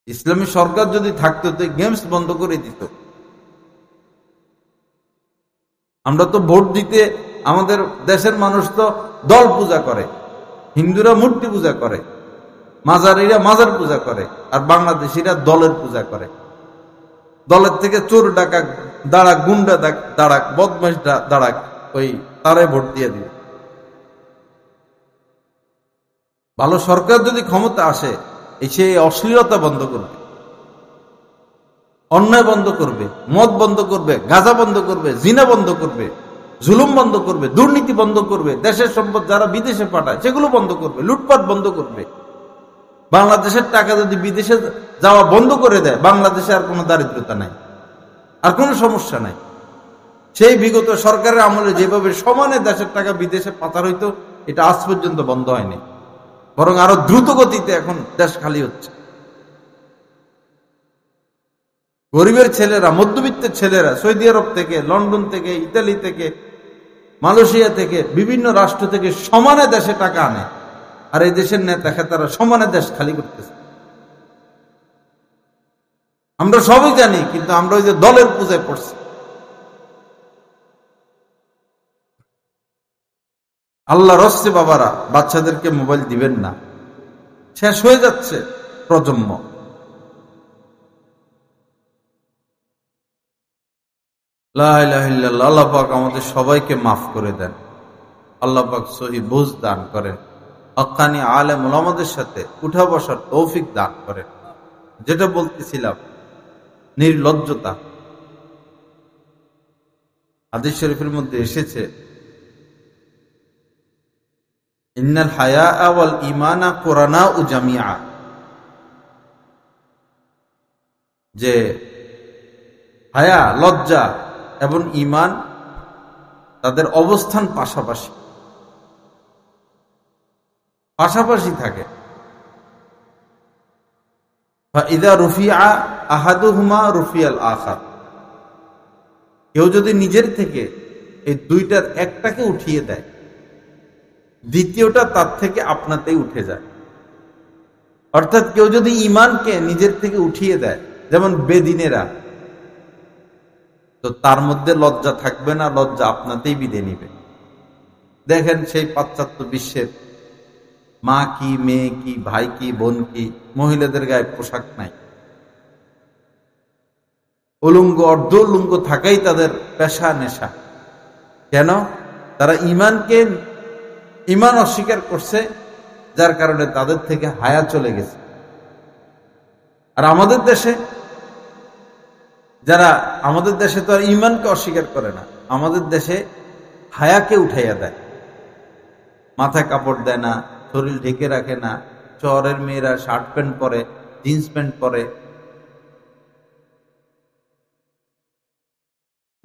ইসলামী সরকার যদি থাকতো তো গেমস বন্ধ করে দিত। আমরা তো ভোট দিতে, আমাদের দেশের মানুষ তো দল পূজা করে, হিন্দুরা মূর্তি পূজা করে, মাজারিরা মাজার পূজা করে, আর বাংলাদেশিরা দলের পূজা করে। দলের থেকে চোর ডাকাক দাঁড়াক, গুন্ডা দাঁড়াক, বদমাইশ দাঁড়াক, ওই তারে ভোট দিয়ে দিবে। ভালো সরকার যদি ক্ষমতা আসে, সেই অশ্লীলতা বন্ধ করবে, অন্যায় বন্ধ করবে, মদ বন্ধ করবে, গাঁজা বন্ধ করবে, জিনা বন্ধ করবে, জুলুম বন্ধ করবে, দুর্নীতি বন্ধ করবে, দেশের সম্পদ যারা বিদেশে পাঠায় সেগুলো বন্ধ করবে, লুটপাট বন্ধ করবে। বাংলাদেশের টাকা যদি বিদেশে যাওয়া বন্ধ করে দেয়, বাংলাদেশে আর কোনো দারিদ্রতা নাই, আর কোনো সমস্যা নাই। সেই বিগত সরকারের আমলে যেভাবে সমানে দেশের টাকা বিদেশে পাচার হইতো, এটা আজ পর্যন্ত বন্ধ হয়নি, বরং আরো দ্রুত গতিতে এখন দেশ খালি হচ্ছে। গরিবের ছেলেরা, মধ্যবিত্তের ছেলেরা সৌদি আরব থেকে, লন্ডন থেকে, ইতালি থেকে, মালয়েশিয়া থেকে, বিভিন্ন রাষ্ট্র থেকে সমানে দেশে টাকা আনে, আর এই দেশের নেতা খেতারা সমানে দেশ খালি করতেছে। আমরা সবই জানি, কিন্তু আমরা ওই যে দলের পূজায় পড়ছি। আল্লাহ রস্তে বাবারা, বাচ্চাদেরকে মোবাইল দিবেন না, শেষ হয়ে যাচ্ছে প্রজন্ম। লা ইলাহা ইল্লাল্লাহ। আল্লাহ পাক আমাদের সবাইকে মাফ করে দেন। আল্লাহ পাক সহি বুঝ দান করেন, হক্কানি আলেম ওলামাদের সাথে উঠা বসার তৌফিক দান করেন। যেটা বলতেছিলাম, নির্লজ্জতা। হাদিস শরীফের মধ্যে এসেছে, ইন্নাল হায়া ওয়াল ঈমানা কুরানাউ জামিআ, যে হায়া, লজ্জা এবং ঈমান তাদের অবস্থান পাশাপাশি পাশাপাশি থাকে। ফাইদা রুফিআ আহাদুহুমা রুফিয়াল আখার, কেউ যদি নিজের থেকে এই দুইটার একটাকে উঠিয়ে দেয়, দ্বিতীয়টা তার থেকে আপনাতেই উঠে যায়। অর্থাৎ কেউ যদি ঈমানকে নিজের থেকে উঠিয়ে দেয়, যেমন বেদিনেরা, তো তার মধ্যে লজ্জা থাকবে না, লজ্জা আপনাতেই বিদে নিবে। দেখেন সেই পাশ্চাত্য বিশ্বের মা কি, মেয়ে কি, ভাই কি, বোন কি, মহিলাদের গায়ে পোশাক নাই, উলঙ্গ অর্ধ উলঙ্গ থাকাই তাদের পেশা, নেশা। কেন? তারা ঈমান অস্বীকার করছে, যার কারণে তাদের থেকে হায়া চলে গেছে। আর আমাদের দেশে তো আর ঈমানকে অস্বীকার করে না, আমাদের দেশে হায়াকে উঠাইয়া দেয়। মাথায় কাপড় দেয় না, শরীর ঢেকে রাখে না, শহরের মেয়েরা শার্ট প্যান্ট পরে, জিন্স প্যান্ট পরে।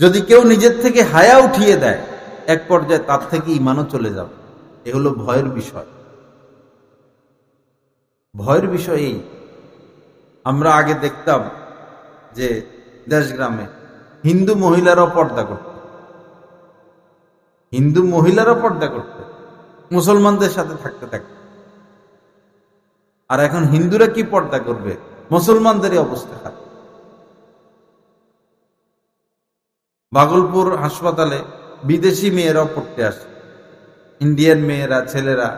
যদি কেউ নিজের থেকে হায়া উঠিয়ে দেয়, এক পর্যায়ে তার থেকে ঈমানও চলে যাবে। এ হলো ভয়ের বিষয়। ভয়ের বিষয় এই, আমরা আগে দেখতাম যে দেশ গ্রামে হিন্দু মহিলারাও পর্দা করত, মুসলমানদের সাথে থাকতে থাকতে। আর এখন হিন্দুরা কি পর্দা করবে? মুসলমানদেরই অবস্থা খারাপ। ভাগলপুর হাসপাতালে বিদেশি মেয়েরাও পড়তে আসে, ইন্ডিয়ান মেয়েরা, ছেলেরা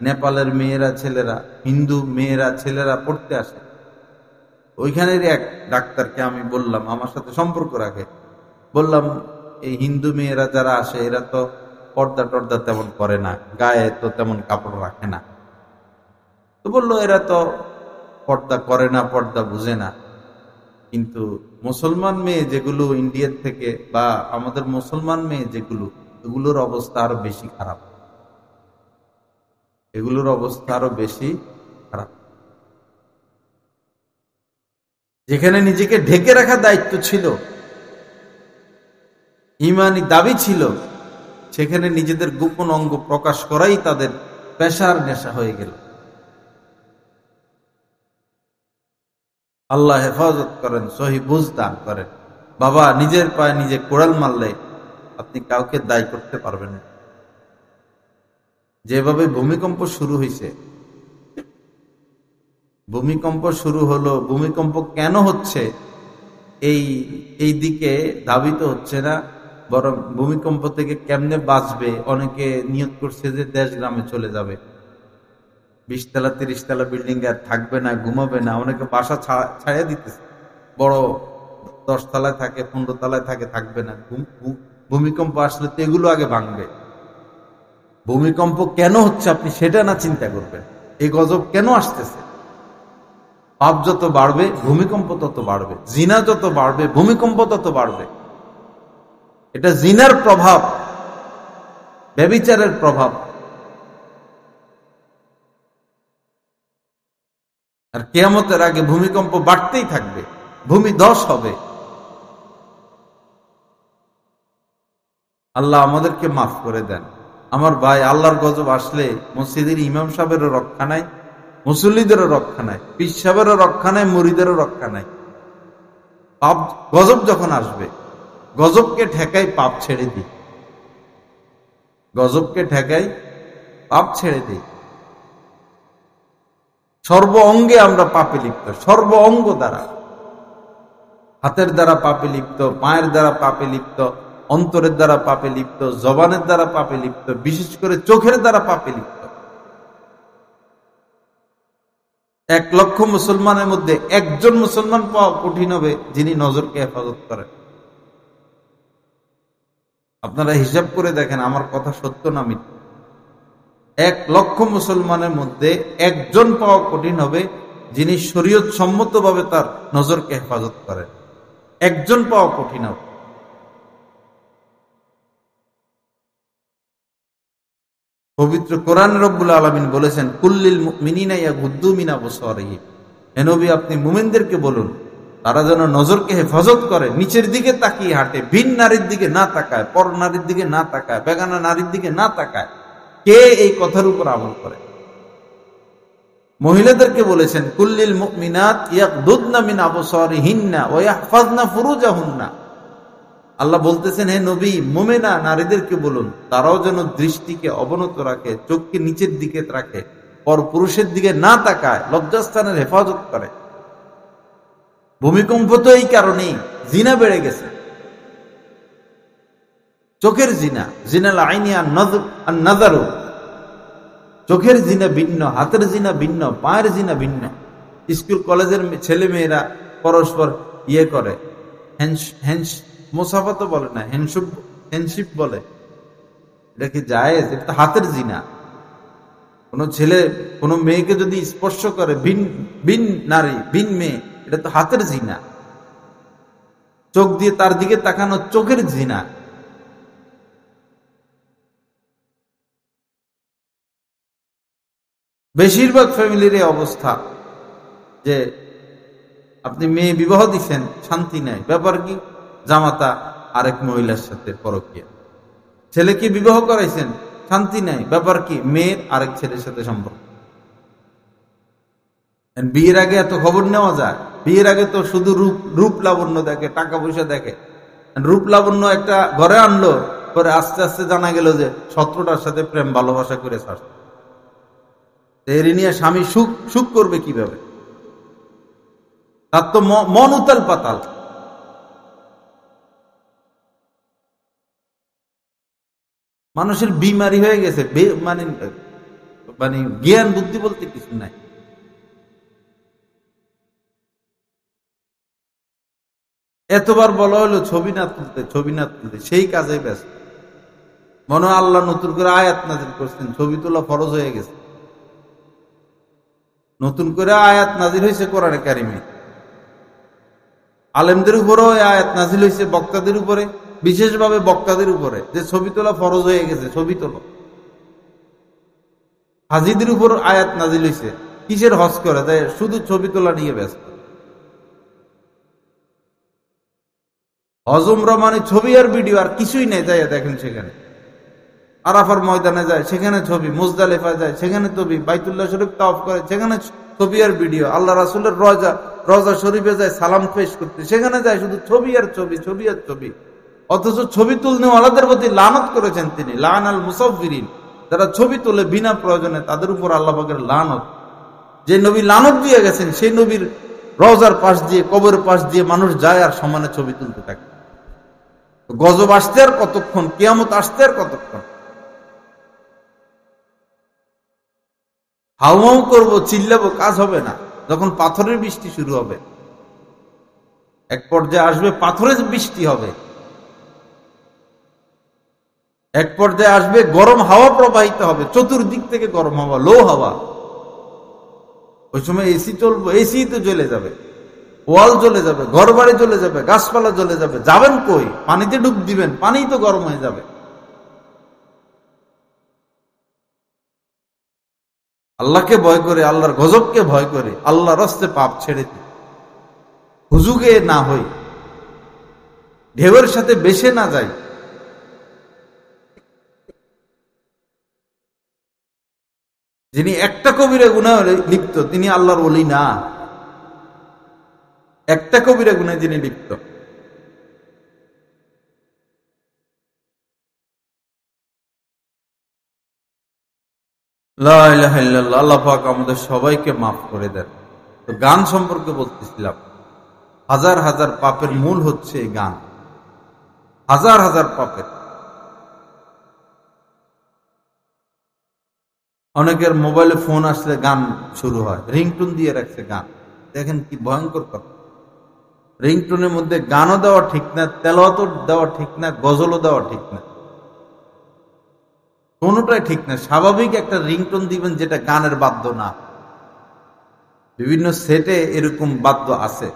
নেপালের মেয়েরা ছেলেরা, হিন্দু মেয়েরা ছেলেরা পড়তে আসে। ওইখানের এক ডাক্তারকে আমি বললাম, আমার সাথে সম্পর্ক রাখে, বললাম এই হিন্দু মেয়েরা যারা আসে এরা তো পর্দা টর্দা তেমন করে না, গায়ে তো তেমন কাপড় রাখে না। তো বললো এরা তো পর্দা করে না, পর্দা বুঝে না। কিন্তু মুসলমান মেয়ে যেগুলো ইন্ডিয়ার থেকে, বা আমাদের মুসলমান মেয়ে যেগুলো, এগুলোর অবস্থা আরো বেশি খারাপ, এগুলোর অবস্থা আরো বেশি খারাপ। যেখানে নিজেকে ঢেকে রাখার দায়িত্ব ছিল, ইমানি দাবি ছিল, সেখানে নিজেদের গোপন অঙ্গ প্রকাশ করাই তাদের পেশার নেশা হয়ে গেল। আল্লাহ হেফাজত করেন, সহি বুঝ দান করেন। বাবা, নিজের পায়ে নিজে কোড়াল মারলে আপনি কাউকে দায়ী করতে পারবেন না। যেভাবে ভূমিকম্প শুরু হয়েছে, ভূমিকম্প শুরু হলো, ভূমিকম্প কেন হচ্ছে এই দিকে ধাবিত হচ্ছে না, বরং ভূমিকম্প থেকে কেমনে বাঁচবে। অনেকে নিয়ত করছে যে দেশ গ্রামে চলে যাবে, 20 তলা 30 তলা বিল্ডিং আর থাকবে না, ঘুমাবে না। অনেকে বাসা ছাড়িয়ে দিতেছে, বড় 10 তলায় থাকে, 15 তলায় থাকে, থাকবে না। ভূমিকম্প আসলে তো এগুলো আগে ভাঙবে। ভূমিকম্প কেন হচ্ছে আপনি সেটা না চিন্তা করবেন, এই গজব কেন আসতেছে। পাপ যত বাড়বে ভূমিকম্প তত বাড়বে, জিনা যত বাড়বে ভূমিকম্প তত বাড়বে। এটা জিনার প্রভাব, ব্যভিচারের প্রভাব। আর কিয়ামতের আগে ভূমিকম্প বাড়তেই থাকবে, ভূমি ধস হবে। আল্লাহ আমাদেরকে মাফ করে দেন। আমার ভাই, আল্লাহর গজব আসলে মসজিদের ইমাম সাহেবেরও রক্ষা নাই, মুসল্লিদেরও রক্ষা নাই, পীর সাহেবেরও রক্ষা নাই, মুরিদেরও রক্ষা নাই। পাপ গজব যখন আসবে, গজবকে ঠেকাই পাপ ছেড়ে দিই, গজবকে ঠেকাই পাপ ছেড়ে দিই। সর্ব অঙ্গে আমরা পাপে লিপ্ত, সর্ব অঙ্গ দ্বারা, হাতের দ্বারা পাপে লিপ্ত, পায়ের দ্বারা পাপে লিপ্ত, অন্তরের দ্বারা পাপে লিপ্ত, জবানের দ্বারা পাপে লিপ্ত, বিশেষ করে চোখের দ্বারা পাপে লিপ্ত। 1 লক্ষ মুসলমানের মধ্যে একজন মুসলমান পাওয়া কঠিন হবে যিনি নজরকে হেফাজত করেন। আপনারা হিসাব করে দেখেন আমার কথা সত্য না মিথ্যা। 1 লক্ষ মুসলমানের মধ্যে একজন পাওয়া কঠিন হবে যিনি শরীয়ত সম্মতভাবে তার নজরকে হেফাজত করেন। একজন পাওয়া কঠিন হবে। পবিত্র কোরআন রব্বুল আলামিন বলেছেন, কুল্লিল মুমিনিনা ইয়াগুদ্দু মিন আবসারিহিম। হে নবী, আপনি মুমিনদেরকে বলুন তারা যেন নজরকে হেফাজত করে, নিচের দিকে তাকিয়ে হাঁটে, ভিন নারীর দিকে না তাকায়, পর নারীর দিকে না তাকায়, বেগানা নারীর দিকে না তাকায়। কে এই কথার উপর আমল করে? মহিলাদেরকে বলেছেন, কুল্লিল মুমিনাত ইয়াগদুদনা মিন আবসারিহিন্না ওয়া ইয়াহফাজনা ফুরুজাহুন্না। আল্লাহ বলতেছেন, হে নবী, মুমিনা নারীদেরকে বলুন তারাও যেন দৃষ্টিকে অবনত রাখে, চোখকে নিচের দিকে রাখে, পর পুরুষের দিকে না তাকায়, লজ্জাস্থানের হেফাজত করে। ভূমিকম্প তো এই কারণেই জিনা বেড়ে গেছে, চোখের জিনা, জিনাল আইনি আর নাযারু। চোখের জিনা ভিন্ন, হাতের জিনা ভিন্ন, পায়ের জিনা ভিন্ন। স্কুল কলেজের ছেলে মেয়েরা পরস্পর ইয়ে করে, মোসাফা তো বলে না, হ্যান্ডশিপ বলে। এটা কি জায়েজ? এটা তো হাতের জিনা। কোন ছেলে কোন মেয়েকে যদি স্পর্শ করে, ভিন নারী ভিন মেয়ে, এটা তো হাতের জিনা। চোখ দিয়ে তার দিকে তাকানো চোখের জিনা। বেশিরভাগ ফ্যামিলির এই অবস্থা যে আপনি মেয়ে বিবাহ দিচ্ছেন, শান্তি নাই, ব্যাপার কি? জামাতা আরেক মহিলার সাথে পরকীয়া। ছেলেকে বিবাহ করাইছেন, শান্তি নাই, ব্যাপার কি? মেয়ের আরেক ছেলের সাথে সম্পর্ক। বিয়ের আগে এত খবর নেওয়া যায়? বিয়ের আগে তো শুধু রূপ লাবণ্য দেখে, টাকা পয়সা দেখে। রূপ লাবণ্য একটা ঘরে আনলো, পরে আস্তে আস্তে জানা গেল যে 17টার সাথে প্রেম ভালোবাসা করে ছাড়ছে। এর নিয়ে স্বামী সুখ করবে কিভাবে? তার তো মন উতাল পাতাল। মানুষের বিমারি হয়ে গেছে, মানে মানে জ্ঞান বুদ্ধি বলতে কিছু নাই। এতবার বলা হলো ছবি না তুলতে, ছবি না তুলতে, সেই কাজে ব্যস্ত। মনে হয় আল্লাহ নতুন করে আয়াত নাজিল করছেন, ছবি তোলা ফরজ হয়ে গেছে। নতুন করে আয়াত নাজিল হয়েছে কোরআনে কারিমে। আলেমদের উপরেও আয়াত নাজিল হয়েছে, বক্তাদের উপরে, বিশেষভাবে বক্তাদের উপরে, যে ছবি তোলা ফরজ হয়ে গেছে, ছবি তোলো। হাজিদের উপর আয়াত নাজিল হয়েছে, কিসের হজ করে যায়, শুধু ছবি তোলা নিয়ে ব্যস্ত। হজ উমরা মানে ছবি আর ভিডিও, আর কিছুই নেই। যায় দেখেন সেখানে আরাফার ময়দানে যায়, সেখানে ছবি, মুজদালিফায় যায়, সেখানে ছবি, বাইতুল্লাহ শরীফ তাওয়াফ করে, সেখানে ছবি আর ভিডিও, আল্লাহ রাসূলের রওজা শরীফে যায় সালাম পেশ করতে, সেখানে যায় শুধু ছবি আর ছবি, ছবি আর ছবি। অথচ ছবি তুলনেওয়ালাদের প্রতি লানত করেছেন তিনি, লান আল মুসাফিরিন, যারা ছবি তোলে বিনা প্রয়োজনে, তাদের উপর আল্লাহ পাকের লানত। যে নবী লানত দিয়ে গেছেন, সেই নবীর রওজার পাশ দিয়ে, কবরের পাশ দিয়ে মানুষ যায় আর সমানে ছবি তুলতে থাকে। গজব আসতে আর কতক্ষণ, কিয়ামত আসতে আর কতক্ষণ। হাউমাউ করবো, চিল্লাবো, কাজ হবে না। যখন পাথরের বৃষ্টি শুরু হবে, এক পর্যায়ে আসবে পাথরের বৃষ্টি হবে, এক পর্যায়ে আসবে গরম হাওয়া প্রবাহিত হবে, চতুর্দিক থেকে গরম হাওয়া, লো হাওয়া। ওই সময় এসি চলবো, এসি তো জ্বলে যাবে, ওয়াল জ্বলে যাবে, ঘর বাড়ি জ্বলে যাবে, গাছপালা জ্বলে যাবে। যাবেন কই? পানিতে ডুব দিবেন, পানি তো গরম হয়ে যাবে। আল্লাহকে ভয় করে, আল্লাহর গজবকে ভয় করে, আল্লাহর রাস্তে পাপ ছেড়ে দিই, হুজুগে না হই, ঢেউয়ের সাথে বেশে না যাই। যিনি একটা কবিরা গুনাহ লিপ্ত, তিনি আল্লাহর ওলি না। একটা কবিরা গুনাহ যিনি লিপ্ত, লা ইলাহা ইল্লাল্লাহ। আল্লাহ পাক আমাদের সবাইকে মাফ করে দেন। তো গান সম্পর্কে বলতেছিলাম, হাজার হাজার পাপের মূল হচ্ছে এই গান, হাজার হাজার পাপের। অনেকের মোবাইলে ফোন আসলে গান শুরু হয়, রিংটোন দিয়ে রাখছে গান। দেখেন কি ভয়ঙ্কর কথা। রিংটোনের মধ্যে গানও দেওয়া ঠিক না, তেলাওয়াতও দেওয়া ঠিক না, গজলও দেওয়া ঠিক না, কোনোটাই ঠিক না। স্বাভাবিক একটা রিংটোন দিবেন যেটা গানের বাদ্য না। বিভিন্ন সেটে এরকম বাদ্য আছে,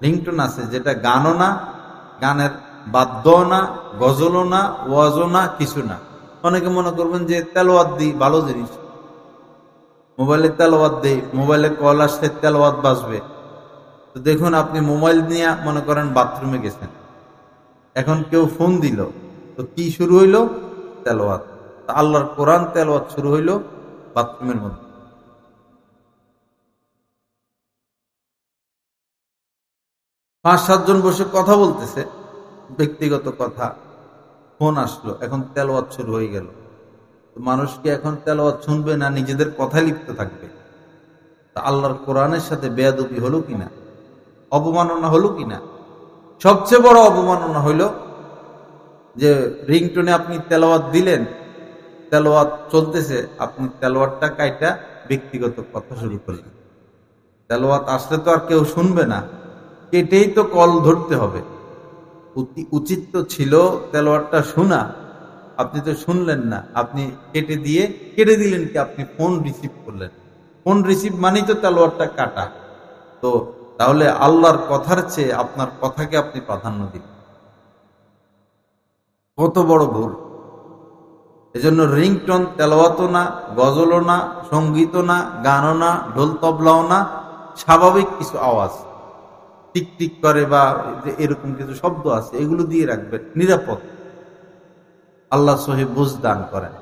রিংটোন আছে যেটা গানও না, গানের বাদ্যও না, গজলও না, ওয়াজও না, কিছু না। অনেকে মনে করবেন যে তেলাওয়াত দিই, ভালো জিনিস, মোবাইলে তেলাওয়াত দেই, মোবাইলে কল আসলে তেলাওয়াত বাজবে। তো দেখুন, আপনি মোবাইল নিয়ে মনে করেন বাথরুমে গেছেন, এখন কেউ ফোন দিল, তো কি শুরু হইল? তেলাওয়াত। আল্লাহর কোরআন তেলাওয়াত শুরু হইল বাথরুমের মধ্যে। 5-7 জন বসে কথা বলতেছে, ব্যক্তিগত কথা, ফোন আসলো, এখন তেলাওয়াত শুরু হয়ে গেল। তো মানুষ কি এখন তেলাওয়াত শুনবে না নিজেদের কথায় লিপ্ত থাকবে? তা আল্লাহর কোরআনের সাথে বেয়াদবি হলো কিনা, অবমাননা হলো কিনা? সবচেয়ে বড় অবমাননা হইল যে রিংটোনে আপনি তেলাওয়াত দিলেন, তেলাওয়াত চলতেছে, আপনি তেলাওয়াতটা কাইটা ব্যক্তিগত কথা শুরু করলেন। তেলাওয়াত আসলে তো আর কেউ শুনবে না, কেটেই তো কল ধরতে হবে। উচিত তো ছিল তেলাওয়াতটা শোনা, আপনি তো শুনলেন না, আপনি কেটে দিলেন কি? আপনি ফোন রিসিভ করলেন। ফোন রিসিভ মানেই তো তেলাওয়াতটা কাটা। তো তাহলে আল্লাহর কথার চেয়ে আপনার কথাকে আপনি প্রাধান্য দিন, কত বড় ভুল। এজন্য রিংটোন তেলাওয়াতও না, গজলও না, সঙ্গীতও না, গানও না, ঢোল তবলাও না, স্বাভাবিক কিছু আওয়াজ টিক টিক করে বা এরকম কিছু শব্দ আছে, এগুলো দিয়ে রাখবেন, নিরাপদ। আল্লাহ সহি বুঝ দান করেন,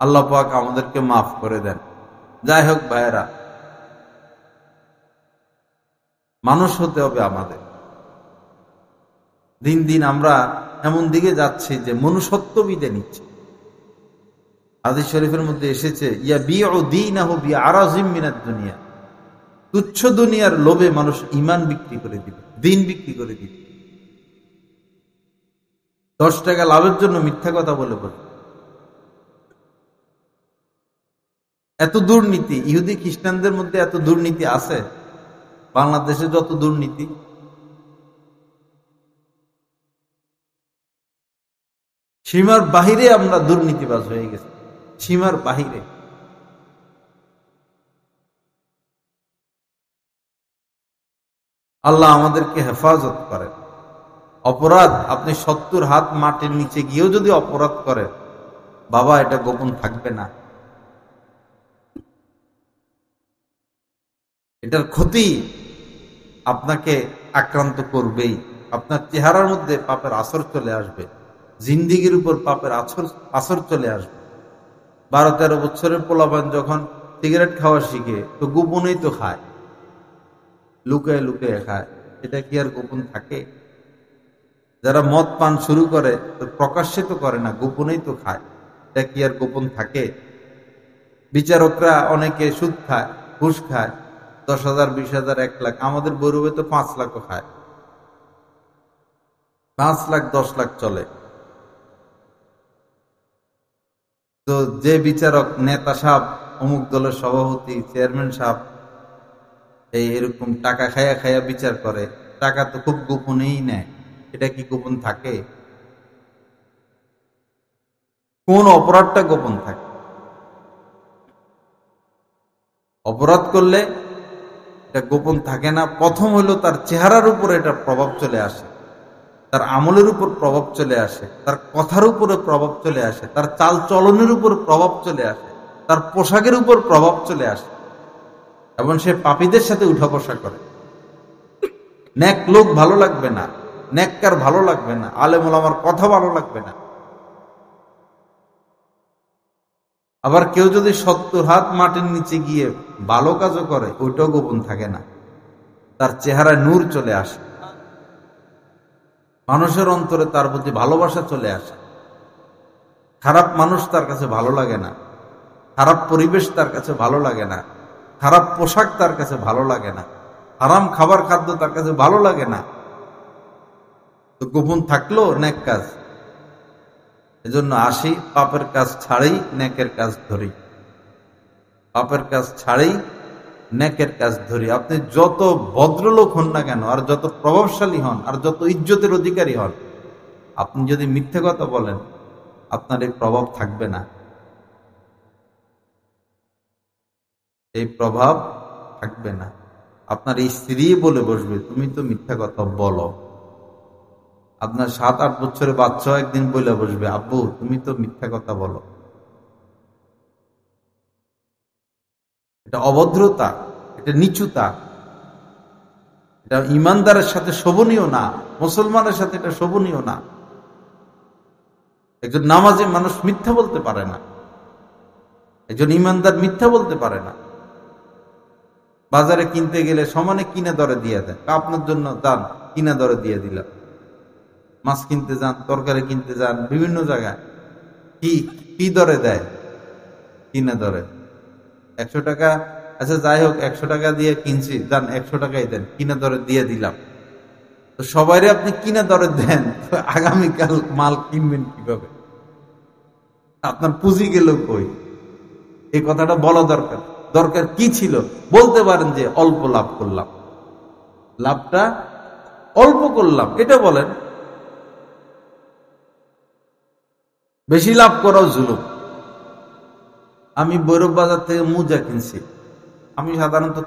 আল্লাহ পাক আমাদেরকে মাফ করে দেন। যাই হোক ভাইয়েরা, মানুষ হতে হবে আমাদের। দিন দিন আমরা এমন দিকে যাচ্ছি যে মনুষ্যত্ব বিদে নিচ্ছে। হাদিস শরীফের মধ্যে এসেছে, ইয়া বিউ দীনাহু বিআরাজিম মিনাদ দুনিয়া, তুচ্ছ দুনিয়ার লোভে মানুষ ঈমান বিক্রি করে দিবে, দিন বিক্রি করে দিবে। 10 টাকা লাভের জন্য মিথ্যা কথা বলে। এত দুর্নীতি, ইহুদি খ্রিস্টানদের মধ্যে এত দুর্নীতি আছে, বাংলাদেশে যত দুর্নীতি। সীমার বাহিরে আমরা দুর্নীতিবাজ হয়ে গেছি, সীমার বাহিরে। আল্লাহ আমাদেরকে হেফাজত করেন। অপরাধ, আপনি 70 হাত মাটির নিচে গিয়েও যদি অপরাধ করেন, বাবা এটা গোপন থাকবে না। এটার ক্ষতি আপনাকে আক্রান্ত করবেই। আপনার চেহারার মধ্যে পাপের আসর চলে আসবে, জিন্দিগির উপর পাপের আসর চলে আসবে। 12-13 বছরের পোলাপান যখন সিগারেট খাওয়া শিখে, তো গোপনেই তো খায়, লুকায় লুকায় খায়। এটা কি আর গোপন থাকে? যারা মদ পান শুরু করে, তো প্রকাশ্যে তো করে না, গোপনেই তো খায়। এটা কি আর গোপন থাকে? বিচারকরা অনেকে সুদ খায়, ঘুষ খায়, 10,000, 20,000, 1 লাখ। আমাদের বৈরবে তো 5 লাখও খায়, 5 লাখ 10 লাখ চলে। তো যে বিচারক, নেতা সাহেব, অমুক দলের সভাপতি, চেয়ারম্যান সাহেব এরকম টাকা খায়া খায়া বিচার করে, টাকা তো খুব গোপনেই নেয়। এটা কি গোপন থাকে? কোন অপরাধটা গোপন থাকে? অপরাধ করলে এটা গোপন থাকে না। প্রথম হলো তার চেহারার উপর এটা প্রভাব চলে আসে, তার আমলের উপর প্রভাব চলে আসে, তার কথার উপরে প্রভাব চলে আসে, তার চাল চলনের উপর প্রভাব চলে আসে, তার পোশাকের উপর প্রভাব চলে আসে, এবং সে পাপীদের সাথে উঠা বসা করে। নেক লোক ভালো লাগবে না, নেককার ভালো লাগবে না, আলেম ওলামার কথা ভালো লাগবে না। আবার কেউ যদি 70 হাত মাটির নিচে গিয়ে ভালো কাজও করে, ওইটাও গোপন থাকে না, তার চেহারায় নূর চলে আসে, মানুষের অন্তরে তার প্রতি ভালোবাসা চলে আসে। খারাপ মানুষ তার কাছে ভালো লাগে না, খারাপ পরিবেশ তার কাছে ভালো লাগে না, খারাপ পোশাক তার কাছে ভালো লাগে না, হারাম খাবার খাদ্য তার কাছে ভালো লাগে না। তো গোপন থাকলো নেক কাজ। এজন্য আসি, পাপের কাজ ছাড়েই নেকের কাজ ধরি, পাপের কাজ ছাড়েই নেকের কাজ ধরি। আপনি যত ভদ্রলোক হন না কেন, আর যত প্রভাবশালী হন, আর যত ইজ্জতের অধিকারী হন, আপনি যদি মিথ্যে কথা বলেন, আপনার এই প্রভাব থাকবে না, এই প্রভাব থাকবে না। আপনার এই স্ত্রী বলে বসবে, তুমি তো মিথ্যা কথা বলো। আপনার 7-8 বছরের বাচ্চা একদিন বলে বসবে, আব্বু তুমি তো মিথ্যা কথা বলো। এটা অভদ্রতা, এটা নিচুতা, এটা ইমানদারের সাথে শোভনীয় না, মুসলমানের সাথে এটা শোভনীয় না। একজন নামাজি মানুষ মিথ্যা বলতে পারে না, একজন ইমানদার মিথ্যা বলতে পারে না। বাজারে কিনতে গেলে সমানে কিনা দরে দিয়ে দেয়, আপনার জন্য দান, কিনা দরে দিয়ে দিলাম। মাছ কিনতে যান, তরকারি কিনতে যান, বিভিন্ন জায়গায় কি দরে দেয়? কিনা দরে। 100 টাকা, আচ্ছা যাই হোক, 100 টাকা দিয়ে কিনছি, দান 100 টাকাই দেন, কিনা দরে দিয়ে দিলাম। তো সবাই আপনি কিনা দরে দেন, আগামীকাল মাল কিনবেন কিভাবে? আপনার পুঁজি গেল কই? এই কথাটা বলা দরকার। দরকার কি ছিল? বলতে পারেন যে অল্প লাভ করলাম, লাভটা অল্প করলাম, এটা বলেন। বেশি লাভ করাও জুলুম। আমি ভৈরব বাজার থেকে মোজা কিনছি, আমি সাধারণত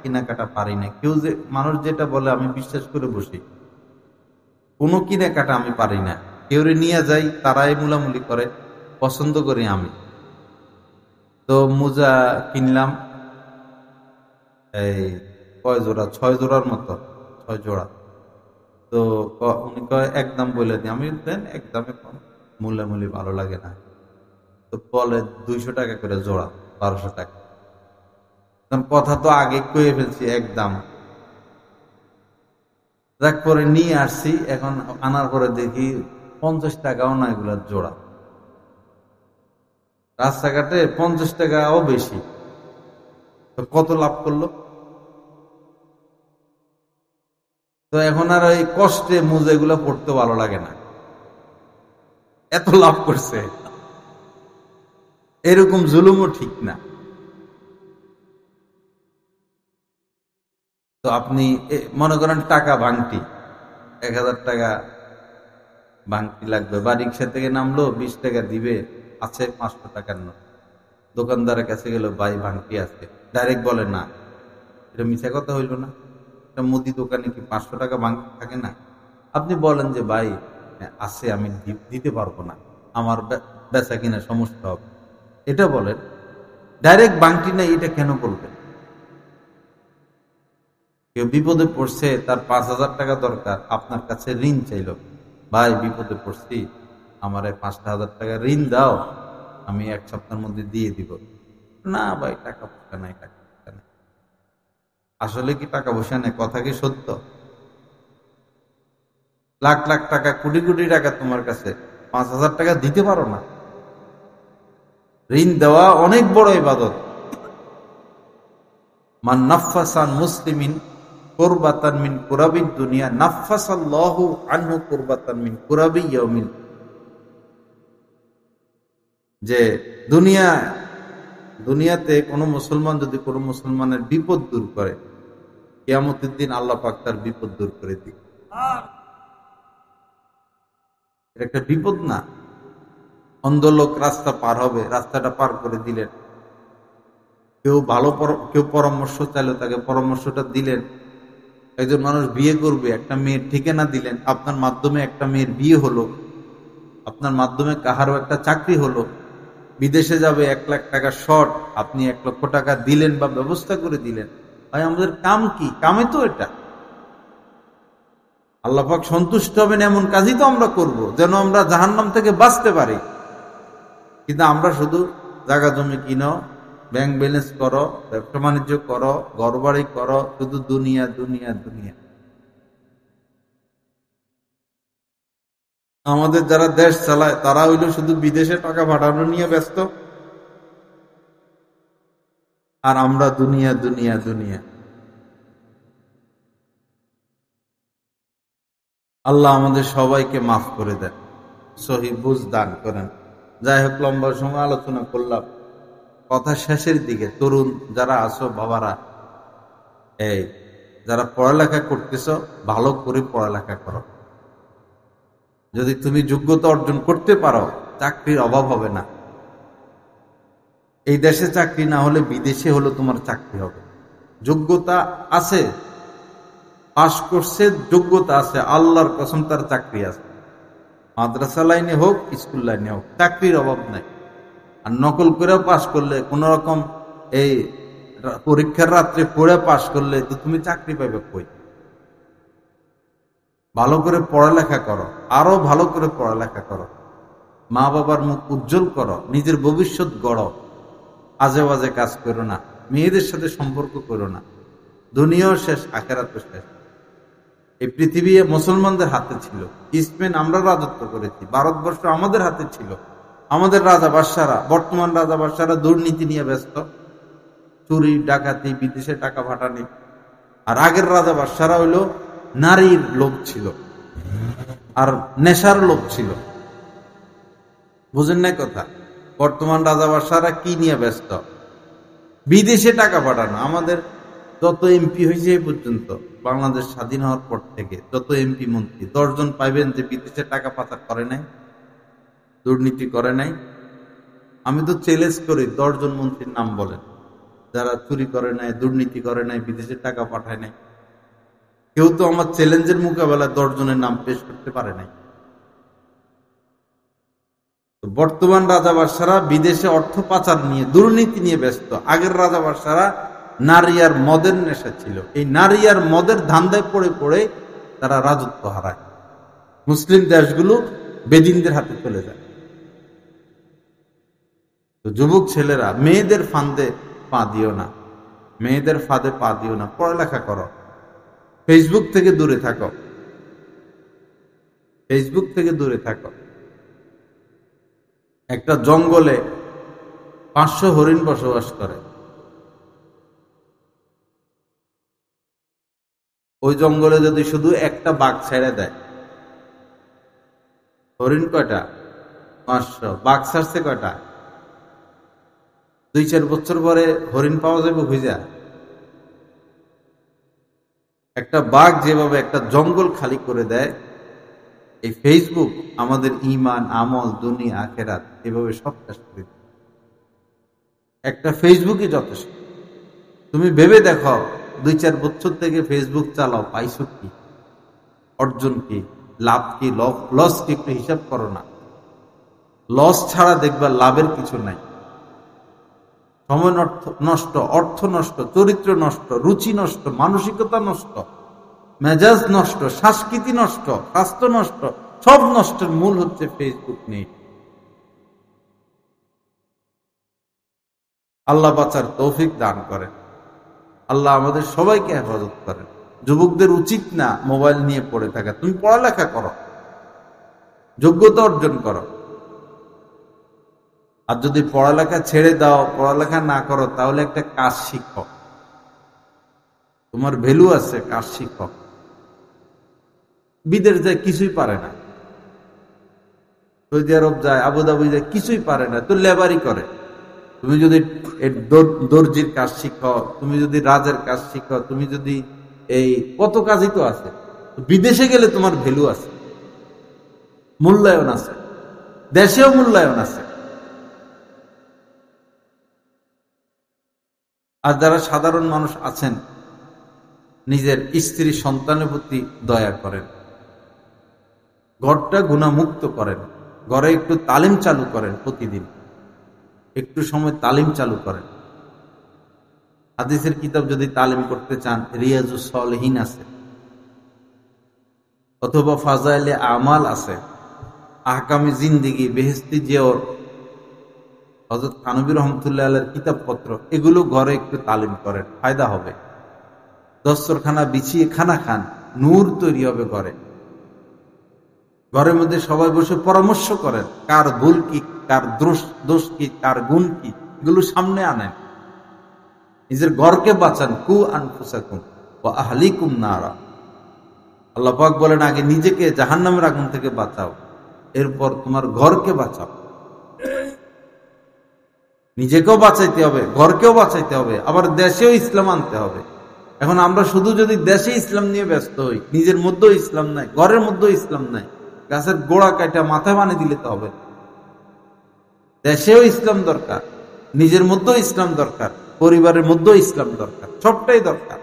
কেনাকাটা পারি না। কেউ যে মানুষ যেটা বলে আমি বিশ্বাস করে বসি, কোনো কেনাকাটা আমি পারি না। কেউ নিয়ে যাই, তারাই মুলামুলি করে, পছন্দ করি আমি। তো মোজা কিনলাম, এই কয় জোড়া, 6 জোড়ার মতো, 6 জোড়া। তো উনি কয় একদম বলে দিই, আমি দেন একদমে কম, মূল্যামূল্য ভালো লাগে না। তো বলে 200 টাকা করে জোড়া, 1200 টাকা। কথা তো আগে কয়ে ফেলছি একদম। যাক, পরে নিয়ে আসছি, এখন আনার পরে দেখি 50 টাকাও না এগুলার জোড়া। রাস্তাঘাটে 50 টাকাও বেশি, তো কত লাভ করলো? তো এখন আর ওই কষ্টে মোজা এগুলা পড়তে ভালো লাগে না, এত লাভ করছে। এরকম জুলুমও ঠিক না। তো আপনি মনে করেন টাকা ভাঙটি, 1000 টাকা ভাঙটি লাগবে, বা রিক্সা থেকে নামলো 20 টাকা দিবে, আছে 500 টাকার নোট, দোকানদারের কাছে গেল, ভাই ভাঙটি আছে, ডাইরেক্ট বলে না, এটা মিথ্যা কথা হইল না? এটা মুদি দোকানে কি 500 টাকা ভাঙটি থাকে না? আপনি বলেন যে ভাই আছে, আমি দিতে পারবো না, আমার বেচা কিনা সমস্যা হবে, এটা বলেন। ডাইরেক্ট ভাঙটি নাই এটা কেন বলবেন? কেউ বিপদে পড়ছে, তার 5,000 টাকা দরকার, আপনার কাছে ঋণ চাইল, ভাই বিপদে পড়ছি, আমার 5,000 টাকা ঋণ দাও, আমি 1 সপ্তাহের মধ্যে দিয়ে দিব। না ভাই, টাকা পয়সা নাই, টাকা পয়সা নাই। আসলে কি টাকা পয়সা নেই? কথা কি সত্য? লাখ লাখ টাকা, কোটি কোটি টাকা তোমার কাছে, 5,000 টাকা দিতে পারো না? ঋণ দেওয়া অনেক বড় ইবাদত। মান নাফাসান মুসলিমিন কুরবাতান মিন কুরাবিদ দুনিয়া নাফাসাল্লাহু আনহু কুরবাতান মিন কুরাবি ইয়াউমিল। যে দুনিয়াতে কোনো মুসলমান যদি কোনো মুসলমানের বিপদ দূর করে, কিয়ামতের দিন আল্লাহ পাক তার বিপদ দূর করে দিবে। এটা একটা বিপদ না? অন্ধ লোক রাস্তা পার হবে, রাস্তাটা পার করে দিলেন। কেউ পরামর্শ চাইলো, তাকে পরামর্শটা দিলেন। একজন মানুষ বিয়ে করবে, একটা মেয়ের ঠিকানা দিলেন, আপনার মাধ্যমে একটা মেয়ের বিয়ে হলো, আপনার মাধ্যমে কাহারও একটা চাকরি হলো, বিদেশে যাবে 1 লাখ টাকা শর্ট, আপনি 1 লক্ষ টাকা দিলেন বা ব্যবস্থা করে দিলেন। ভাই আমাদের কাম কি? কামে তো এটা আল্লাহ পাক সন্তুষ্ট হবেন এমন কাজই তো আমরা করব, যেন আমরা জাহান্নাম থেকে বাঁচতে পারি। কিন্তু আমরা শুধু জায়গা জমি কিনো, ব্যাংক ব্যালেন্স করো, ব্যবসা বাণিজ্য করো, ঘর বাড়ি করো, শুধু দুনিয়া দুনিয়া দুনিয়া। আমাদের যারা দেশ চালায় তারা হইলো শুধু বিদেশে টাকা পাঠানো নিয়ে ব্যস্ত, আর আমরা দুনিয়া দুনিয়া দুনিয়া। আল্লাহ আমাদের সবাইকে মাফ করে দেন, সহি বুঝ দান করেন। যাই হোক, লম্বা সময় আলোচনা করলাম, কথা শেষের দিকে। তরুণ যারা আছো বাবারা, এই যারা পড়ালেখা করতেছ, ভালো করে পড়ালেখা করো। যদি তুমি যোগ্যতা অর্জন করতে পারো, চাকরির অভাব হবে না। এই দেশে চাকরি না হলে বিদেশে হলো তোমার চাকরি হবে। যোগ্যতা আছে, পাশ করছে, যোগ্যতা আছে, আল্লাহর কসম তার চাকরি আছে। মাদ্রাসা লাইনে হোক, স্কুল লাইনে হোক, চাকরির অভাব নাই। আর নকল করেও পাশ করলে, কোন রকম এই পরীক্ষার রাত্রে পড়ে পাশ করলে তো তুমি চাকরি পাবে কই? ভালো করে পড়ালেখা করো, আরো ভালো করে পড়ালেখা করো, মা বাবার মুখ উজ্জ্বল করো, নিজের ভবিষ্যৎ গড়ো। আজে বাজে কাজ করো না, মেয়েদের সাথে সম্পর্ক করো না। দুনিয়াও শেষ, আখেরাতও শেষ। এই পৃথিবী মুসলমানদের হাতে ছিল, স্পেন আমরা রাজত্ব করেছি, ভারতবর্ষ আমাদের হাতে ছিল। আমাদের রাজা বাদশারা, বর্তমান রাজা বাদশারা দুর্নীতি নিয়ে ব্যস্ত, চুরি ডাকাতি, বিদেশে টাকা পাঠানি। আর আগের রাজা বাদশারা হইল নারীর লোভ ছিল আর নেশার লোভ ছিল। বুঝেন নাই কথা? বর্তমান রাজা বাদশারা কি নিয়ে ব্যস্ত? বিদেশে টাকা পাঠানো। আমাদের যত এমপি হয়েছে এই পর্যন্ত, বাংলাদেশ স্বাধীন হওয়ার পর থেকে যত এমপি মন্ত্রী, 10 জন পাইবেন যে বিদেশে টাকা পাচার করে নাই, দুর্নীতি করে নাই। আমি তো চ্যালেঞ্জ করি, 10 জন মন্ত্রীর নাম বলেন যারা চুরি করে নাই, দুর্নীতি করে নাই, বিদেশে টাকা পাঠায় নাই। কেউ তো আমার চ্যালেঞ্জের মোকাবেলায় 10 জনের নাম পেশ করতে পারে নাই। বর্তমান রাজা বাদশারা বিদেশে অর্থ পাচার নিয়ে, দুর্নীতি নিয়ে ব্যস্ত। আগের রাজা বাদশারা নারী আর মদের নেশা ছিল, এই নারী আর মদের ধান্দায় পড়ে পড়ে তারা রাজত্ব হারায়। মুসলিম দেশগুলো বেদিনদের হাতে চলে যায়। তো যুবক ছেলেরা, মেয়েদের ফাঁদে পা দিও না, মেয়েদের ফাঁদে পা দিও না, পড়ালেখা করো। ফেসবুক থেকে দূরে থাকো, ফেসবুক থেকে দূরে থাকো। একটা জঙ্গলে 500 হরিণ বসবাস করে। ওই জঙ্গলে যদি শুধু একটা বাঘ ছেড়ে দেয়, হরিণ কয়টা? 500। বাঘ ছাড়ছে কয়টা? 2-4 বছর পরে হরিণ পাওয়া যাবে খুঁজা? একটা বাঘ যেভাবে একটা জঙ্গল খালি করে দেয়, এই ফেসবুক আমাদের ঈমান, আমল, দুনিয়া, আখিরাত এভাবে সব শেষ করে দেয়। একটা ফেসবুকই যথেষ্ট। তুমি ভেবে দেখো, 2-4 বছর থেকে ফেসবুক চালাও, পাইছো কি, অর্জন কি, লাভ কি, লস কি, একটু হিসাব করো না। লস ছাড়া দেখবা লাভের কিছু নাই। সময় নষ্ট, অর্থ নষ্ট, চরিত্র নষ্ট, রুচি নষ্ট, মানসিকতা নষ্ট, মেজাজ নষ্ট, সংস্কৃতি নষ্ট, স্বাস্থ্য নষ্ট, সব নষ্টের মূল হচ্ছে ফেসবুক নিয়ে। আল্লাহ বাঁচার তৌফিক দান করেন। আল্লাহ আমাদের সবাইকে হেফাজত করেন। যুবকদের উচিত না মোবাইল নিয়ে পড়ে থাকা। তুমি পড়ালেখা করো, যোগ্যতা অর্জন করো। আর যদি পড়ালেখা ছেড়ে দাও, পড়ালেখা না করো, তাহলে একটা কাজ শিখো। তোমার ভ্যালু আছে, কাজ শিখো। বিদেশ যায় কিছুই পারে না, সৌদি আরব যায়, আবুধাবি যায়, কিছুই পারে না, তো লেবারি করে। তুমি যদি দর্জির কাজ শিখো, তুমি যদি রাজের কাজ শিখো, তুমি যদি এই কত কাজই তো আছে, বিদেশে গেলে তোমার ভ্যালু আছে, মূল্যায়ন আছে, দেশেও মূল্যায়ন আছে। আর যারা সাধারণ মানুষ আছেন, নিজের স্ত্রী সন্তানের প্রতি দয়া করেন, ঘরটা গুনাহমুক্ত করেন, ঘরে একটু তালিম চালু করেন, প্রতিদিন একটু সময় তালিম চালু করেন। হাদিসের কিতাব যদি তালিম করতে চান, রিয়াজুস সালেহিন আছে, অথবা ফাজাইলে আমাল আছে, আহকামে জিন্দেগি, বেহেশতি জিয়র, হযরত থানভী রহমতুল্লাহ আলাইহির কিতাবপত্র, এগুলো ঘরে একটু তালিম করেন, ফায়দা হবে। দস্তরখানা বিছিয়ে খানা খান, নূর তৈরি হবে ঘরে। ঘরের মধ্যে সবাই বসে পরামর্শ করেন, কার ভুল কি, কার দোষ কি, কার গুণ কি, এগুলো সামনে আনেন। নিজের ঘরকে বাঁচান। কু আনফুসাকুম ওয়া আহলিকুম নারা। আল্লাহ পাক বলেন, আগে নিজেকে জাহান্নামের আগুন থেকে বাঁচাও, এরপর তোমার ঘরকে বাঁচাও। নিজেকেও বাঁচাইতে হবে, ঘরকেও বাঁচাইতে হবে, আবার দেশেও ইসলাম আনতে হবে। এখন আমরা শুধু যদি দেশে ইসলাম নিয়ে ব্যস্ত হই, নিজের মধ্যেও ইসলাম নাই, ঘরের মধ্যেও ইসলাম নাই, গাছের গোড়া কাটা মাথায় বানিয়ে দিলে তো হবে। দেশেও ইসলাম দরকার, নিজের মধ্যেও ইসলাম দরকার, পরিবারের মধ্যেও ইসলাম দরকার, সবটাই দরকার।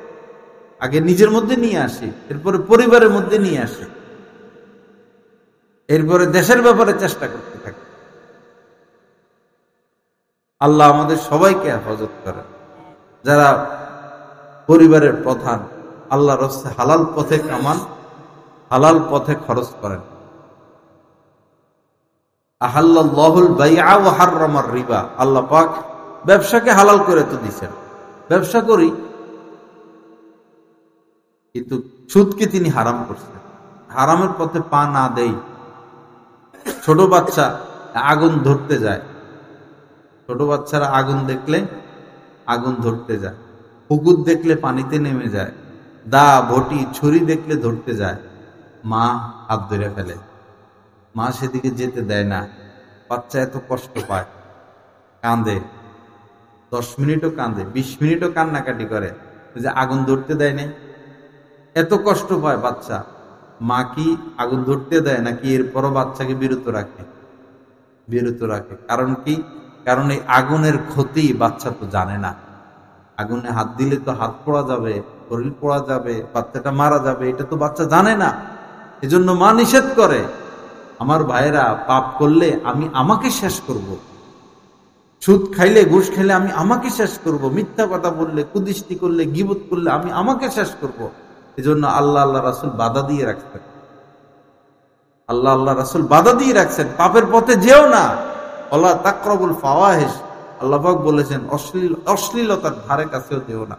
আগে নিজের মধ্যে নিয়ে আসি, এরপরে পরিবারের মধ্যে নিয়ে আসি, এরপরে দেশের ব্যাপারে চেষ্টা করতে থাকি। আল্লাহ আমাদের সবাইকে হেফাজত করেন। যারা পরিবারের প্রধান, আল্লাহর রাস্তে হালাল পথে কামান, হালাল পথে খরচ করেন। আহাল্লাল্লাহুল বাইআ ওয়া হাররামার রিবা। আল্লাহ পাক ব্যবসাকে হালাল করে তো দিয়েছেন, ব্যবসা করি, কিন্তু সুদকে তিনি হারাম করছেন। হারামের পথে পা না দেই। ছোট বাচ্চা আগুন ধরতে যায়, ছোট বাচ্চারা আগুন দেখলে আগুন ধরতে যায়, পুকুর দেখলে পানিতে নেমে যায়, দা বটি ছুরি দেখলে ধরতে যায়, মা হাত ধরে ফেলে, মা সেদিকে যেতে দেয় না। বাচ্চা এত কষ্ট পায়, কাঁদে, 10 মিনিটও কাঁদে, 20 মিনিটও কান্নাকাটি করে, যে আগুন ধরতে দেয় না। এত কষ্ট পায় বাচ্চা, মা কি আগুন ধরতে দেয় নাকি এরপরও বাচ্চাকে বিরত রাখে? বিরত রাখে। কারণ কি? কারণ এই আগুনের ক্ষতি বাচ্চা তো জানে না। আগুনে হাত দিলে তো হাত পোড়া যাবে, শরীর পোড়া যাবে, বাচ্চাটা মারা যাবে, এটা তো বাচ্চা জানে না। এজন্য মা নিষেধ করে, আমার ভাইয়েরা পাপ করলে আমি আমাকে শেষ করব, সুদ খাইলে ঘুষ খেলে আমি আমাকে শেষ করব, মিথ্যা কথা বললে, কুদৃষ্টি করলে, গীবত করলে আমি আমাকে শেষ করব। এজন্য আল্লাহ রাসূল বাধা দিয়ে রাখছেন। আল্লাহ রাসূল বাধা দিয়ে রাখছেন, পাপের পথে যেও না, ওয়ালা তাকরাবুল ফাওয়াহিশ। আল্লাহ পাক বলেছেন, অশ্লীলতার ধারে কাছেও যেও না।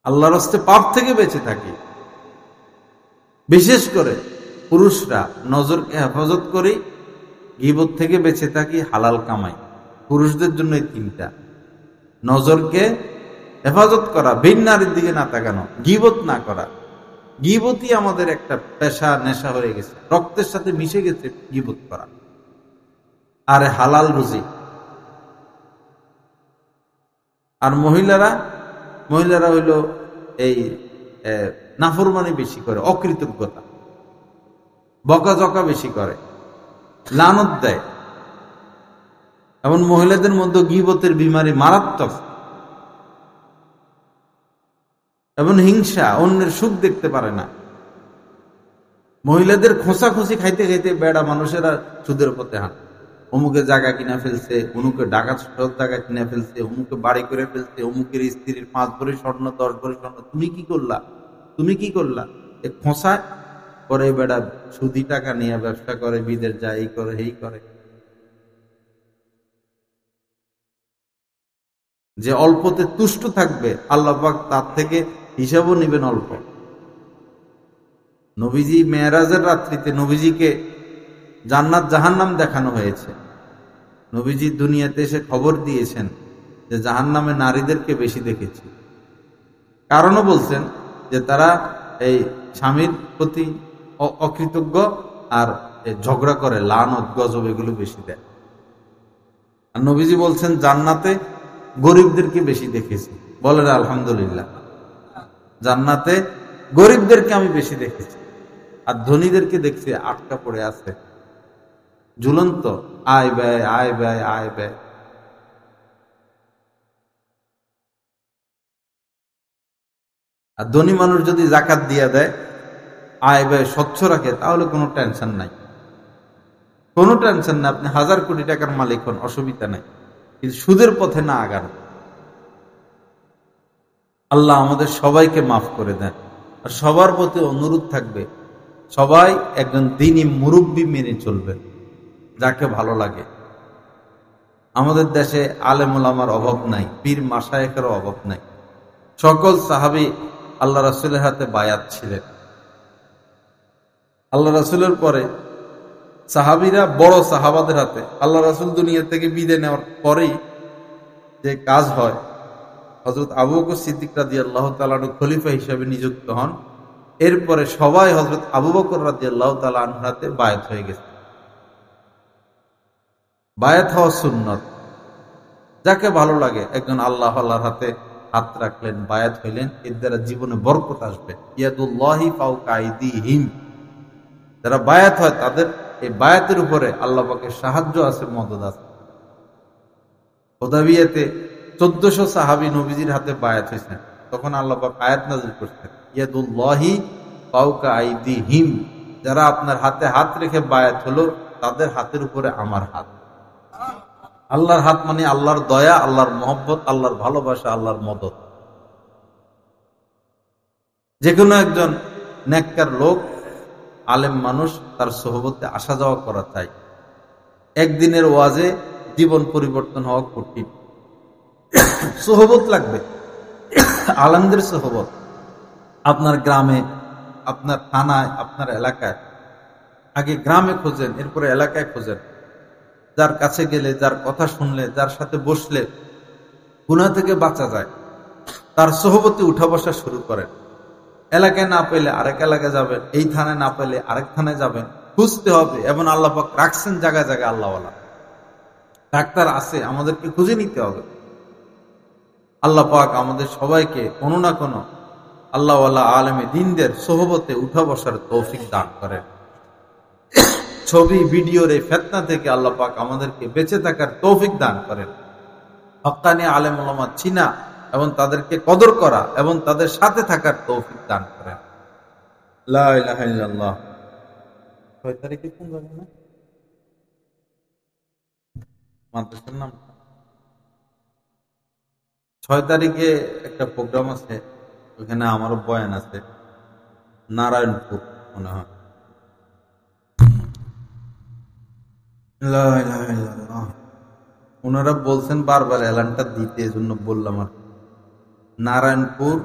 আল্লাহর রাস্তে পাপ থেকে বেঁচে থাকি। বিশেষ করে পুরুষরা নজরকে হেফাজত করি, গীবত থেকে বেঁচে থাকি, হালাল কামাই। পুরুষদের জন্য এই 3টা: নজরকে হেফাজত করা, ভিন নারীর দিকে না তাকানো, গীবত না করা। গীবতই আমাদের একটা পেশা, নেশা হয়ে গেছে, রক্তের সাথে মিশে গেছে গীবত করা। আর হালাল রুজি। আর মহিলারা হইল এই নাফরমানি বেশি করে, অকৃতজ্ঞতা, বকাঝকা বেশি করে, লানত দেয়। এমন মহিলাদের মধ্যে গীবতের বিমারি মারাত্মক, এবং হিংসা, অন্যের সুখ দেখতে পারে না। মহিলাদের খোঁচাখুচি খাইতে খাইতে বেড়া মানুষেরা সুদের পথে হাঁট। অমুকে জায়গা কিনা ফেলছে, অমুকে ডাকাত জায়গা কিনা ফেলছে, অমুকে বাড়ি করে ফেলছে, অমুকের স্ত্রীর 5 ভরি স্বর্ণ, 10 ভরি স্বর্ণ, তুমি কি করলা, তুমি কি করলা? এ খোঁচায় পরে বেড়া সুদি টাকা নিয়ে ব্যবসা করে, বিদেশ যায়, এই করে এই করে। যে অল্পতে তুষ্ট থাকবে, আল্লাহ পাক তার থেকে হিসাবও নিবেন অল্প। নবীজি মেরাজের রাত্রিতে নবীজিকে জান্নাত জাহান্নাম দেখানো হয়েছে। নবীজি দুনিয়াতে এসে খবর দিয়েছেন যে জাহান্নামে নারীদেরকে বেশি দেখেছি। কারণও বলছেন যে তারা এই স্বামীর প্রতি অকৃতজ্ঞ আর ঝগড়া করে, লানত গজব এগুলো বেশি দেয়। আর নবীজি বলছেন জান্নাতে গরিবদেরকে বেশি দেখেছি। বলেন আলহামদুলিল্লাহ। জান্নাতে গরিবদেরকে আমি বেশি দেখেছি, আর ধনীদেরকে দেখছি আটকা পড়ে আছে, ঝুলন্ত, আয় ব্যয় আয় ব্যয় আয় ব্যয়। আর ধনী মানুষ যদি জাকাত দিয়া দেয়, আয় ব্যয় স্বচ্ছ রাখে, তাহলে কোনো টেনশন নাই, কোনো টেনশন নাই। আপনি 1000 কোটি টাকার মালিক হন, অসুবিধা নাই, কিন্তু সুদের পথে না আগান। আল্লাহ আমাদের সবাইকে মাফ করে দেন। আর সবার প্রতি অনুরোধ থাকবে, সবাই একজন দ্বীনী মুরব্বী মেনে চলবে, যাকে ভালো লাগে। আমাদের দেশে আলেম ওলামার অভাব নাই, পীর মাশায়েখের অভাব নাই। সকল সাহাবী আল্লাহ রাসূলের হাতে বায়াত ছিলেন। আল্লাহ রাসূলের পরে সাহাবীরা বড় সাহাবাদের হাতে। আল্লাহ রাসূল দুনিয়া থেকে বিদায় নেওয়ার পরেই যে কাজ হয়, হযরত আবু বকর সিদ্দিক রাদিয়াল্লাহু তাআলা আনহু খলিফা হিসেবে নিযুক্ত হন। এরপরে সবাই হযরত আবু বকর রাদিয়াল্লাহু তাআলা আনহুর হাতে বায়াত হয়ে গেছে। বায়াত হওয়া সুন্নত, যাকে ভালো লাগে একজন আল্লাহর হাতে হাত রাখলেন, বায়াত হইলেন, এর দ্বারা জীবনে বরকত আসবে। ইয়াদুল্লাহি ফাওকা আইদিহিম, যারা বায়াত হয় তাদের এই বায়াতের উপরে আল্লাহ পাকের সাহায্য আছে, মদদ আছে। হুদায়বিয়াতে 1400 সাহাবী নবীজির হাতে বায়াত হয়েছেন, তখন আল্লাহ পাক আয়াত নাযিল করতেন, ইয়াদুল্লাহি ফাওকা আইদিহিম, যারা আপনার হাতে হাত রেখে বায়াত হলো, তাদের হাতের উপরে আমার হাত। আল্লাহর হাত মানে আল্লাহর দয়া, আল্লাহর মহব্বত, আল্লাহর ভালোবাসা, আল্লাহর মদদ। যে কোনো একজন নেককার লোক, আলেম মানুষ, তার সোহবতে আসা যাওয়া করা চাই। একদিনের ওয়াজে জীবন পরিবর্তন হওয়া কঠিন, সোহবত লাগবে, আলেমদের সোহবত। আপনার গ্রামে, আপনার থানায়, আপনার এলাকায়, আগে গ্রামে খোঁজেন, এরপরে এলাকায় খোঁজেন। যার কাছে গেলে, যার কথা শুনলে, যার সাথে বসলে গুনাহ থেকে বাঁচা যায়, তার সোহবতে উঠা বসা শুরু করেন। এলাকায় না পেলে আরেক এলাকায় যাবেন, এই থানায় না পেলে আরেক থানায় যাবেন, খুঁজতে হবে। এবং আল্লাহ পাক রাখছেন জায়গায় জায়গায় আল্লাহওয়ালা, ডাক্তার আছে, আমাদেরকে খুঁজে নিতে হবে। আল্লাহ পাক আমাদের সবাইকে কোনো না কোনো আল্লাহওয়ালা আলেমে দ্বীনদের সোহবতে উঠা বসার তৌফিক দান করেন। ছবি ভিডিওর এই ফিতনা থেকে আল্লাহ পাক আমাদেরকে বেঁচে থাকার তৌফিক দান করেন। হক্কানি আলেম ওলামা চিনা এবং তাদেরকে কদর করা এবং তাদের সাথে থাকার তৌফিক দান করেন। লা ইলাহা ইল্লাল্লাহ। 6 তারিখে কোন যাবেন না মাদ্রাসার নাম? 6 তারিখে একটা প্রোগ্রাম আছে, ওখানে আমারও বয়ান আছে, নারায়ণপুর মনে হয়। ওনারা বলছেন বারবার এলানটা দিতে, এজন্য বললাম। আর নারায়ণপুর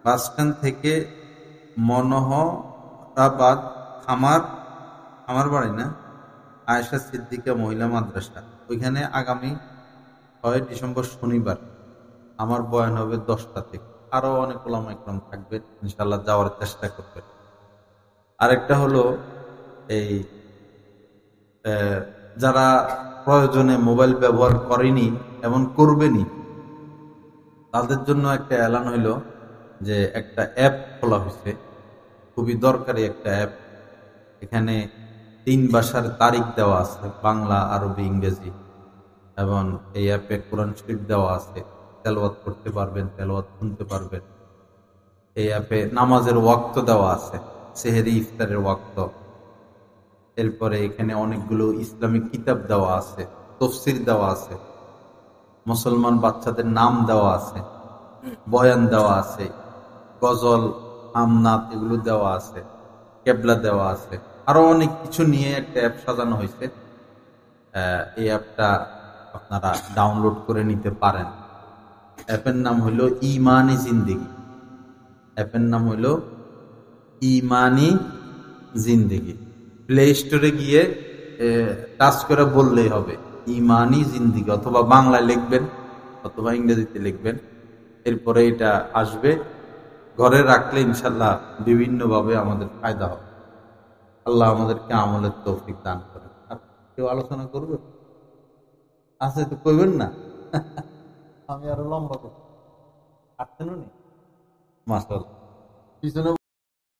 বাস স্ট্যান্ড থেকে মনোহরাবাদ খামার বাড়ি না, আয়েশা সিদ্দিকা মহিলা মাদ্রাসা, ওইখানে আগামী 6 ডিসেম্বর শনিবার আমার বয়ান হবে 10টা থেকে। আরো অনেক ওলামা ইকরাম থাকবেন, ইনশাআল্লাহ যাওয়ার চেষ্টা করবেন। আরেকটা হলো এই যারা প্রয়োজনে মোবাইল ব্যবহার করেনি এবং করবেনি, তাদের জন্য একটা এলান হইল, যে একটা অ্যাপ খোলা হয়েছে, খুবই দরকারি একটা অ্যাপ। এখানে 3 ভাষার তারিখ দেওয়া আছে, বাংলা, আরবি, ইংরেজি। এবং এই অ্যাপে কোরআন শরীফ দেওয়া আছে, তেলাওয়াত করতে পারবেন, তেলাওয়াত শুনতে পারবেন। এই অ্যাপে নামাজের ওয়াক্ত দেওয়া আছে, সেহেরি ইফতারের ওয়াক্ত। এরপরে এখানে অনেকগুলো ইসলামিক কিতাব দেওয়া আছে, তফসির দেওয়া আছে, মুসলমান বাচ্চাদের নাম দেওয়া আছে, বয়ান দেওয়া আছে, গজল, আমনাত এগুলো দেওয়া আছে, কেবলা দেওয়া আছে, আরো অনেক কিছু নিয়ে একটা অ্যাপ সাজানো হয়েছে। এই অ্যাপটা আপনারা ডাউনলোড করে নিতে পারেন। অ্যাপের নাম হলো ইমানি জিন্দেগি। অ্যাপের নাম হলো ইমানি জিন্দেগি। প্লে স্টোরে গিয়ে টাচ করে বললেই হবে ইমানি জিন্দেগি, অথবা বাংলায় লিখবেন অথবা ইংরেজিতে লিখবেন, এরপরে এটা আসবে। ঘরে রাখলে ইনশাল্লাহ বিভিন্নভাবে আমাদের ফায়দা হবে। আল্লাহ আমাদেরকে আমলের তৌফিক দান করেন। আর কেউ আলোচনা করবে? আছে তো কইবেন না? আমি আরো লম্বা করছি, আসছেন উনি মাসাল পিছনে